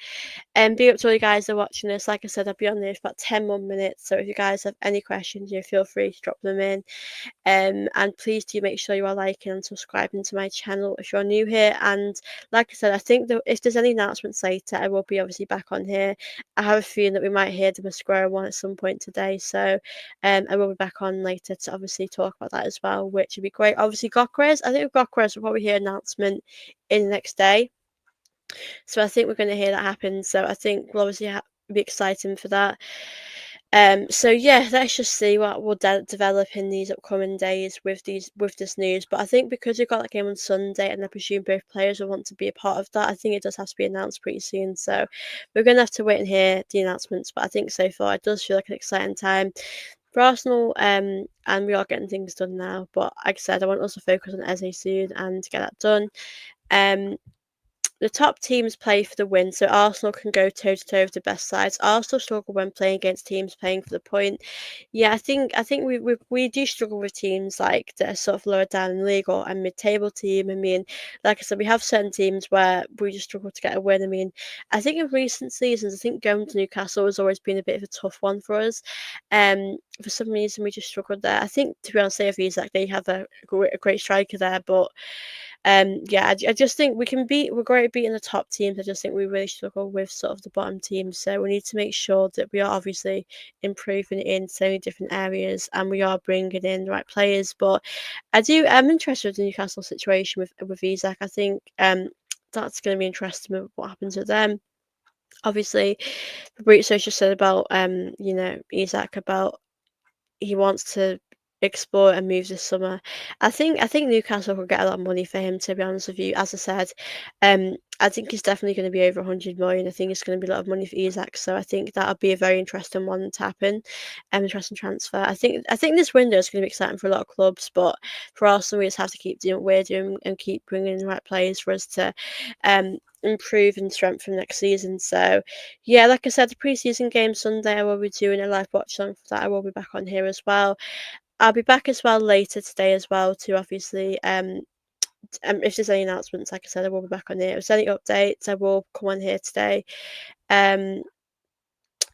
And big up to all you guys that are watching this. Like I said, I'll be on there for about 10 more minutes. So if you guys have any questions, feel free to drop them in. And please do make sure you are liking and subscribing to my channel if you're new here. And like I said, I think that if there's any announcements later, I will be obviously back on here. I have a feeling that we might hear the Masquerade one at some point today. So I will be back on later to obviously talk about that as well, which would be great. Obviously, Gyökeres, I think with Gyökeres, we'll probably hear an announcement in the next day. So I think we're going to hear that happen. So I think we'll obviously be exciting for that. So yeah, let's just see what will develop in these upcoming days with this news. But I think because we've got that game on Sunday, and I presume both players will want to be a part of that, I think it does have to be announced pretty soon. So we're going to have to wait and hear the announcements. But I think so far it does feel like an exciting time for Arsenal. And we are getting things done now. But like I said, I want us to focus on Eze soon and get that done. The top teams play for the win, so Arsenal can go toe to toe with the best sides. Arsenal struggle when playing against teams playing for the point. Yeah, I think we do struggle with teams like that are sort of lower down in the league or a mid-table team. I mean, like I said, we have certain teams where we just struggle to get a win. I mean, I think in recent seasons, I think going to Newcastle has always been a bit of a tough one for us. For some reason, we just struggled there. I think, to be honest, say of Isak, they have a great striker there, but Yeah, I just think we're great at beating the top teams. I just think we really struggle with sort of the bottom teams. So we need to make sure that we are obviously improving in so many different areas and we are bringing in the right players. But I'm interested in the Newcastle situation with Isak. I think that's going to be interesting with what happens with them. Obviously, Fabrizio just said about Isak about he wants to explore and move this summer. I think Newcastle could get a lot of money for him, to be honest with you. As I said, I think he's definitely going to be over 100 million. I think it's going to be a lot of money for Isak, so I think that'll be a very interesting one to happen. Interesting transfer. I think this window is going to be exciting for a lot of clubs, but for Arsenal, we just have to keep doing what we're doing and keep bringing in the right players for us to improve and strengthen next season. So yeah, like I said, the preseason game Sunday, I will be doing a live watch along for that. I will be back on here as well. I'll be back as well later today as well to obviously if there's any announcements, like I said, I will be back on here. If there's any updates, I will come on here today. Um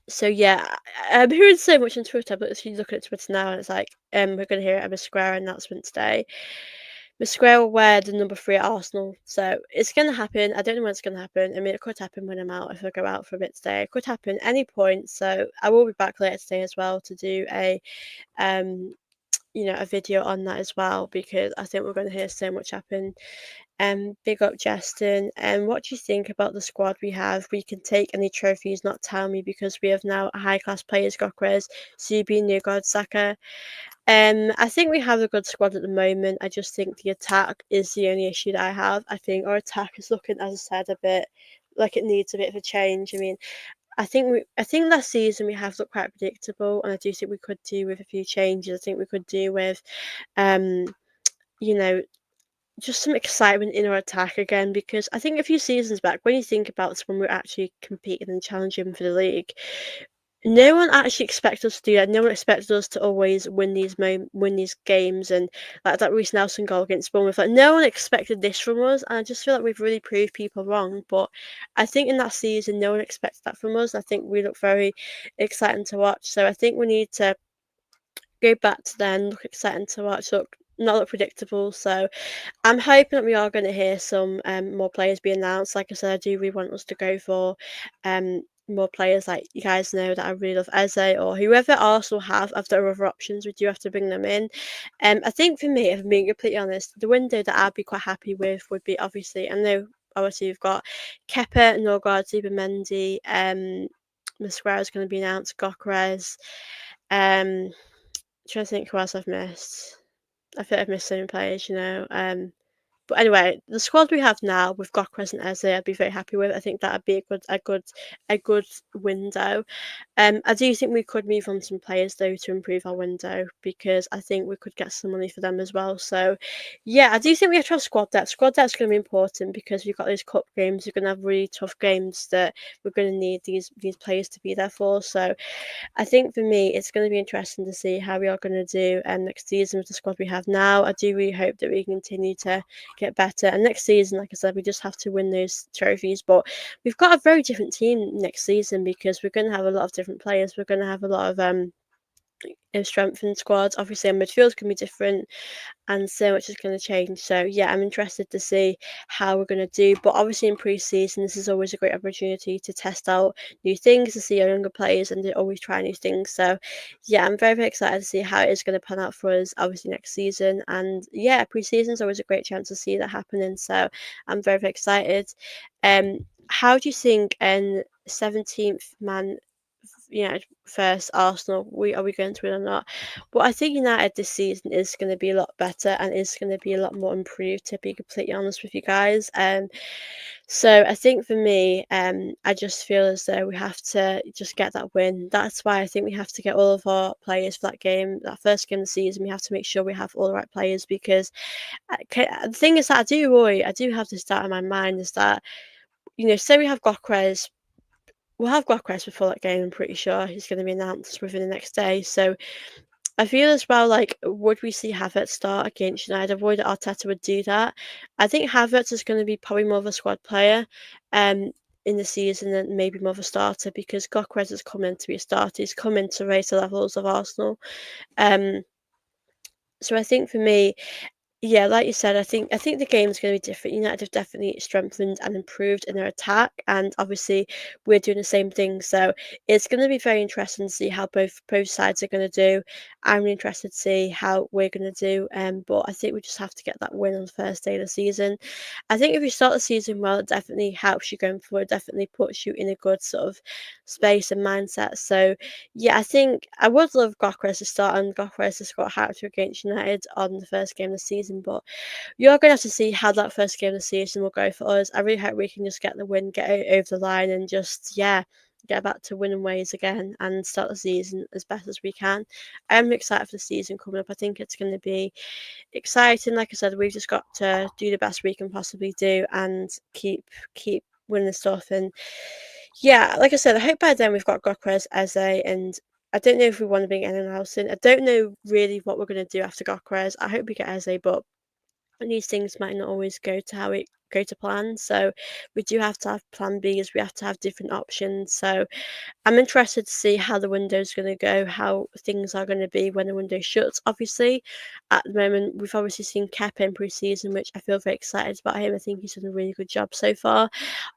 so yeah, I'm hearing so much on Twitter, but if you look at Twitter now and it's like we're gonna hear a Square announcement today. Square will wear the number 3 at Arsenal. So it's gonna happen. I don't know when it's gonna happen. I mean, it could happen when I'm out, if I go out for a bit today. It could happen any point. So I will be back later today as well to do um a video on that as well, because I think we're going to hear so much happen. Big up Justin. And what do you think about the squad we have? We can take any trophies, not tell me, because we have now a high class players, Gyökeres, Zubi, Nugard, Saka. I think we have a good squad at the moment. I just think the attack is the only issue that I have. I think our attack is looking, as I said, a bit like it needs a bit of a change. I mean, I think last season we have looked quite predictable, and I do think we could do with a few changes. I think we could do with, um, you know, just some excitement in our attack again, because I think a few seasons back, when you think about this, when we are actually competing and challenging for the league, no one actually expected us to do that. No one expected us to always win these games, and like that Reece Nelson goal against Bournemouth. Like no one expected this from us, and I just feel like we've really proved people wrong. But I think in that season, no one expected that from us. I think we look very exciting to watch. So I think we need to go back to then, look exciting to watch, not look predictable. So I'm hoping that we are going to hear some more players be announced. Like I said, I do really want us to go for more players. Like you guys know that I really love Eze or whoever Arsenal have. If there are other options, we do have to bring them in. I think for me, if I'm being completely honest, the window that I'd be quite happy with would be obviously. I know obviously we've got Kepa, Norgard, Zubimendi, Mosquera is going to be announced, Gyökeres. Trying to think who else I've missed. I feel like I've missed so many players. But anyway, the squad we have now, we've got Crescent Eze, I'd be very happy with. I think that'd be a good window. I do think we could move on some players though to improve our window, because I think we could get some money for them as well. So yeah, I do think we have to have squad depth. Squad depth is going to be important because we've got those cup games. We're going to have really tough games that we're going to need these players to be there for. So I think for me, it's going to be interesting to see how we are going to do next season with the squad we have now. I do really hope that we continue to get better. And next season, like I said, we just have to win those trophies. But we've got a very different team next season, because we're going to have a lot of different players. We're going to have a lot of strengthened squads. Obviously, our midfield's going to be different, and so much is going to change. So yeah, I'm interested to see how we're going to do. But obviously, in pre-season, this is always a great opportunity to test out new things, to see our younger players, and to always try new things. So yeah, I'm very, very excited to see how it is going to pan out for us, obviously next season. And yeah, pre-season is always a great chance to see that happening. So I'm very, very excited. How do you think an 17th man, first Arsenal, are we going to win or not? But I think United this season is going to be a lot better and is going to be a lot more improved, to be completely honest with you guys. So I think for me, I just feel as though we have to just get that win. That's why I think we have to get all of our players for that game, that first game of the season. We have to make sure we have all the right players, because the thing is that I do have this doubt in my mind, is that say we have Gyökeres. We'll have Gyökeres before that game. I'm pretty sure he's going to be announced within the next day. So I feel as well, like, would we see Havertz start against United? I've worried that Arteta would do that. I think Havertz is going to be probably more of a squad player in the season, and maybe more of a starter, because Gyökeres has come in to be a starter. He's come in to raise the levels of Arsenal. Um, so I think for me, Yeah, like you said, I think the game's going to be different. United have definitely strengthened and improved in their attack, and obviously we're doing the same thing. So it's going to be very interesting to see how both sides are going to do. I'm really interested to see how we're going to do. But I think we just have to get that win on the first day of the season. I think if you start the season well, it definitely helps you going forward. Definitely puts you in a good sort of space and mindset. So yeah, I think I would love Gyökeres to start, and Gyökeres to score a hat-trick against United on the first game of the season, but you're going to have to see how that first game of the season will go for us. I really hope we can just get the win, get it over the line, and just, yeah, get back to winning ways again and start the season as best as we can. I'm excited for the season coming up. I think it's going to be exciting. Like I said, we've just got to do the best we can possibly do and keep winning stuff. And yeah, like I said, I hope by then we've got Gyökeres, Eze, and I don't know if we want to bring anyone else in. I don't know really what we're going to do after Gyökeres. I hope we get Eze, but these things might not always go to plan. So we do have to have plan Bs. We have to have different options. So I'm interested to see how the window's going to go, how things are going to be when the window shuts. Obviously, at the moment, we've obviously seen Kepa in pre-season, which I feel very excited about him. I think he's done a really good job so far.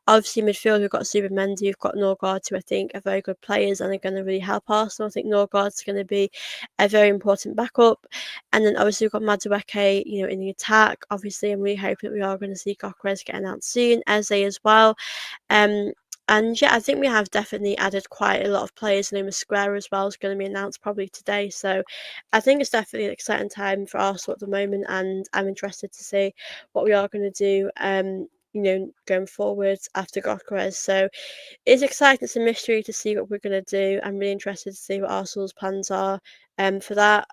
Obviously, midfield, we've got Mendy, we've got Norgard, who I think are very good players and are going to really help Arsenal. I think Norgard's going to be a very important backup. And then obviously we've got Madueke, in the attack. Obviously, I'm really hoping that we are going to see Gyökeres get announced soon, Eze as well. Um, and yeah, I think we have definitely added quite a lot of players. Square as well is going to be announced probably today. So I think it's definitely an exciting time for Arsenal at the moment, and I'm interested to see what we are going to do. Going forward after Gyökeres. So it's exciting. It's a mystery to see what we're going to do. I'm really interested to see what Arsenal's plans are. For that.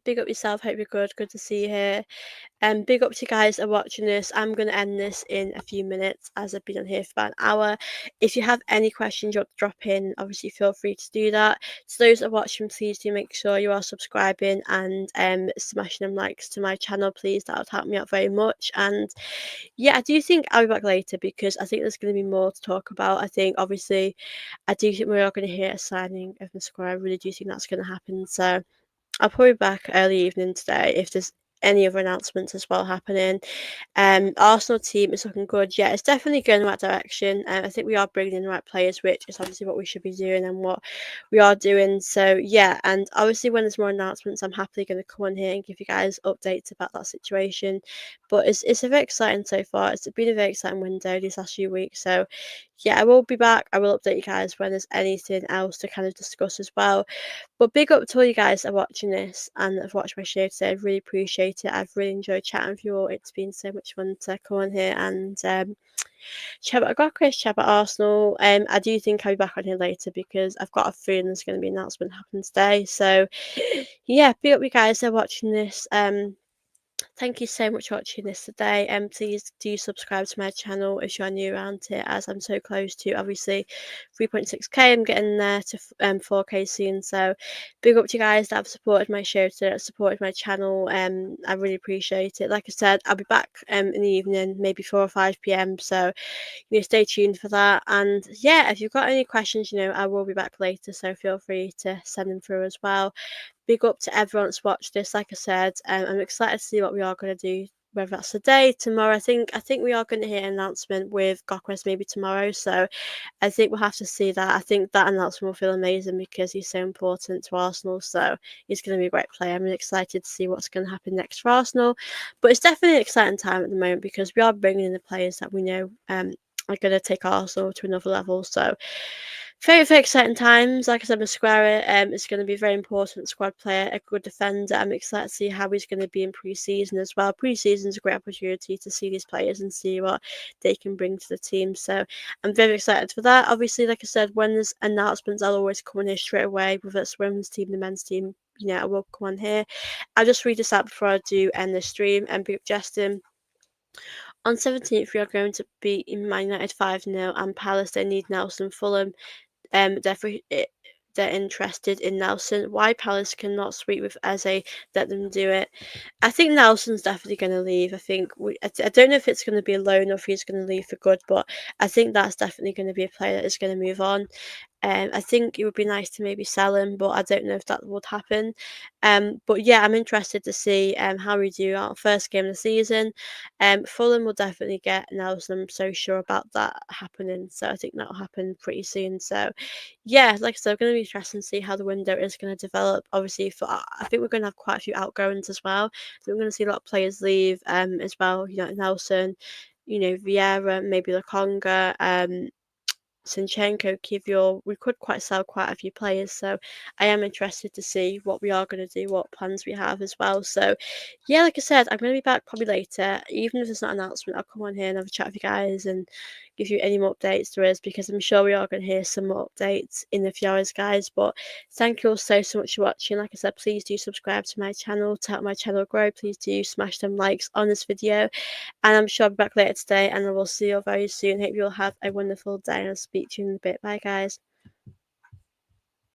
Big up yourself. Hope you're good. Good to see you here. Big up to you guys that are watching this. I'm going to end this in a few minutes as I've been on here for about an hour. If you have any questions you want to drop in, obviously feel free to do that. To those that are watching, please do make sure you are subscribing and smashing them likes to my channel, please. That would help me out very much. And yeah, I do think I'll be back later because I think there's going to be more to talk about. I think obviously I do think we are going to hear a signing of the squad. I really do think that's going to happen. So I'll probably be back early evening today if there's any other announcements as well happening. Arsenal team is looking good. Yeah, it's definitely going in the right direction. I think we are bringing in the right players, which is obviously what we should be doing and what we are doing. So yeah, and obviously when there's more announcements, I'm happily going to come on here and give you guys updates about that situation. But it's a very exciting so far. It's been a very exciting window these last few weeks. So yeah, I will be back. I will update you guys when there's anything else to kind of discuss as well. But big up to all you guys that are watching this and have watched my show today. I really appreciate it. I've really enjoyed chatting with you all. It's been so much fun to come on here and chat about Gyökeres, chat about Arsenal. I do think I'll be back on here later because I've got a feeling there's going to be an announcement happening today. So yeah, big up you guys that are watching this. Thank you so much for watching this today, and please do subscribe to my channel if you're new around here, as I'm so close to obviously 3.6k. I'm getting there to 4k soon, so big up to you guys that have supported my show, that have supported my channel. I really appreciate it. Like I said, I'll be back in the evening, maybe 4 or 5 p.m. So stay tuned for that. And yeah, if you've got any questions, I will be back later, so feel free to send them through as well. Big up to everyone that's watched this. Like I said, I'm excited to see what we are going to do, whether that's today, tomorrow. I think we are going to hear an announcement with Gyökeres maybe tomorrow. So I think we'll have to see that. I think that announcement will feel amazing because he's so important to Arsenal. So he's going to be a great player. I'm really excited to see what's going to happen next for Arsenal. But it's definitely an exciting time at the moment because we are bringing in the players that we know are going to take Arsenal to another level. So very, very exciting times. Like I said, Masquera is going to be a very important squad player, a good defender. I'm excited to see how he's going to be in pre-season as well. Pre-season is a great opportunity to see these players and see what they can bring to the team. So I'm very excited for that. Obviously, like I said, when there's announcements, I'll always come on here straight away, whether it's women's team, the men's team. I will come on here. I'll just read this out before I do end the stream. And be Justin. On 17th, we are going to beat Man United 5-0 and Palace. They need Nelson. Fulham they're interested in Nelson. Why Palace cannot sweep with Eze? Let them do it. I think Nelson's definitely going to leave. I don't know if it's going to be a loan or if he's going to leave for good, but I think that's definitely going to be a player that is going to move on. I think it would be nice to maybe sell him, but I don't know if that would happen. But yeah, I'm interested to see how we do our first game of the season. Fulham will definitely get Nelson. I'm so sure about that happening. So I think that'll happen pretty soon. So yeah, like I said, it's going to be interesting to see how the window is going to develop. Obviously, for I think we're going to have quite a few outgoings as well. So we're going to see a lot of players leave as well. You know, Nelson, you know, Vieira, maybe Lokonga, Zinchenko, Kivior, we could quite sell quite a few players. So I am interested to see what we are going to do, what plans we have as well. So yeah, like I said, I'm going to be back probably later. Even if there's not an announcement, I'll come on here and have a chat with you guys and give you any more updates there is, because I'm sure we are going to hear some more updates in a few hours, guys. But thank you all so much for watching. Like I said, please do subscribe to my channel to help my channel grow. Please do smash them likes on this video, and I'm sure I'll be back later today, and I will see you all very soon. Hope you all have a wonderful day, and I'll speak to you in a bit. Bye, guys.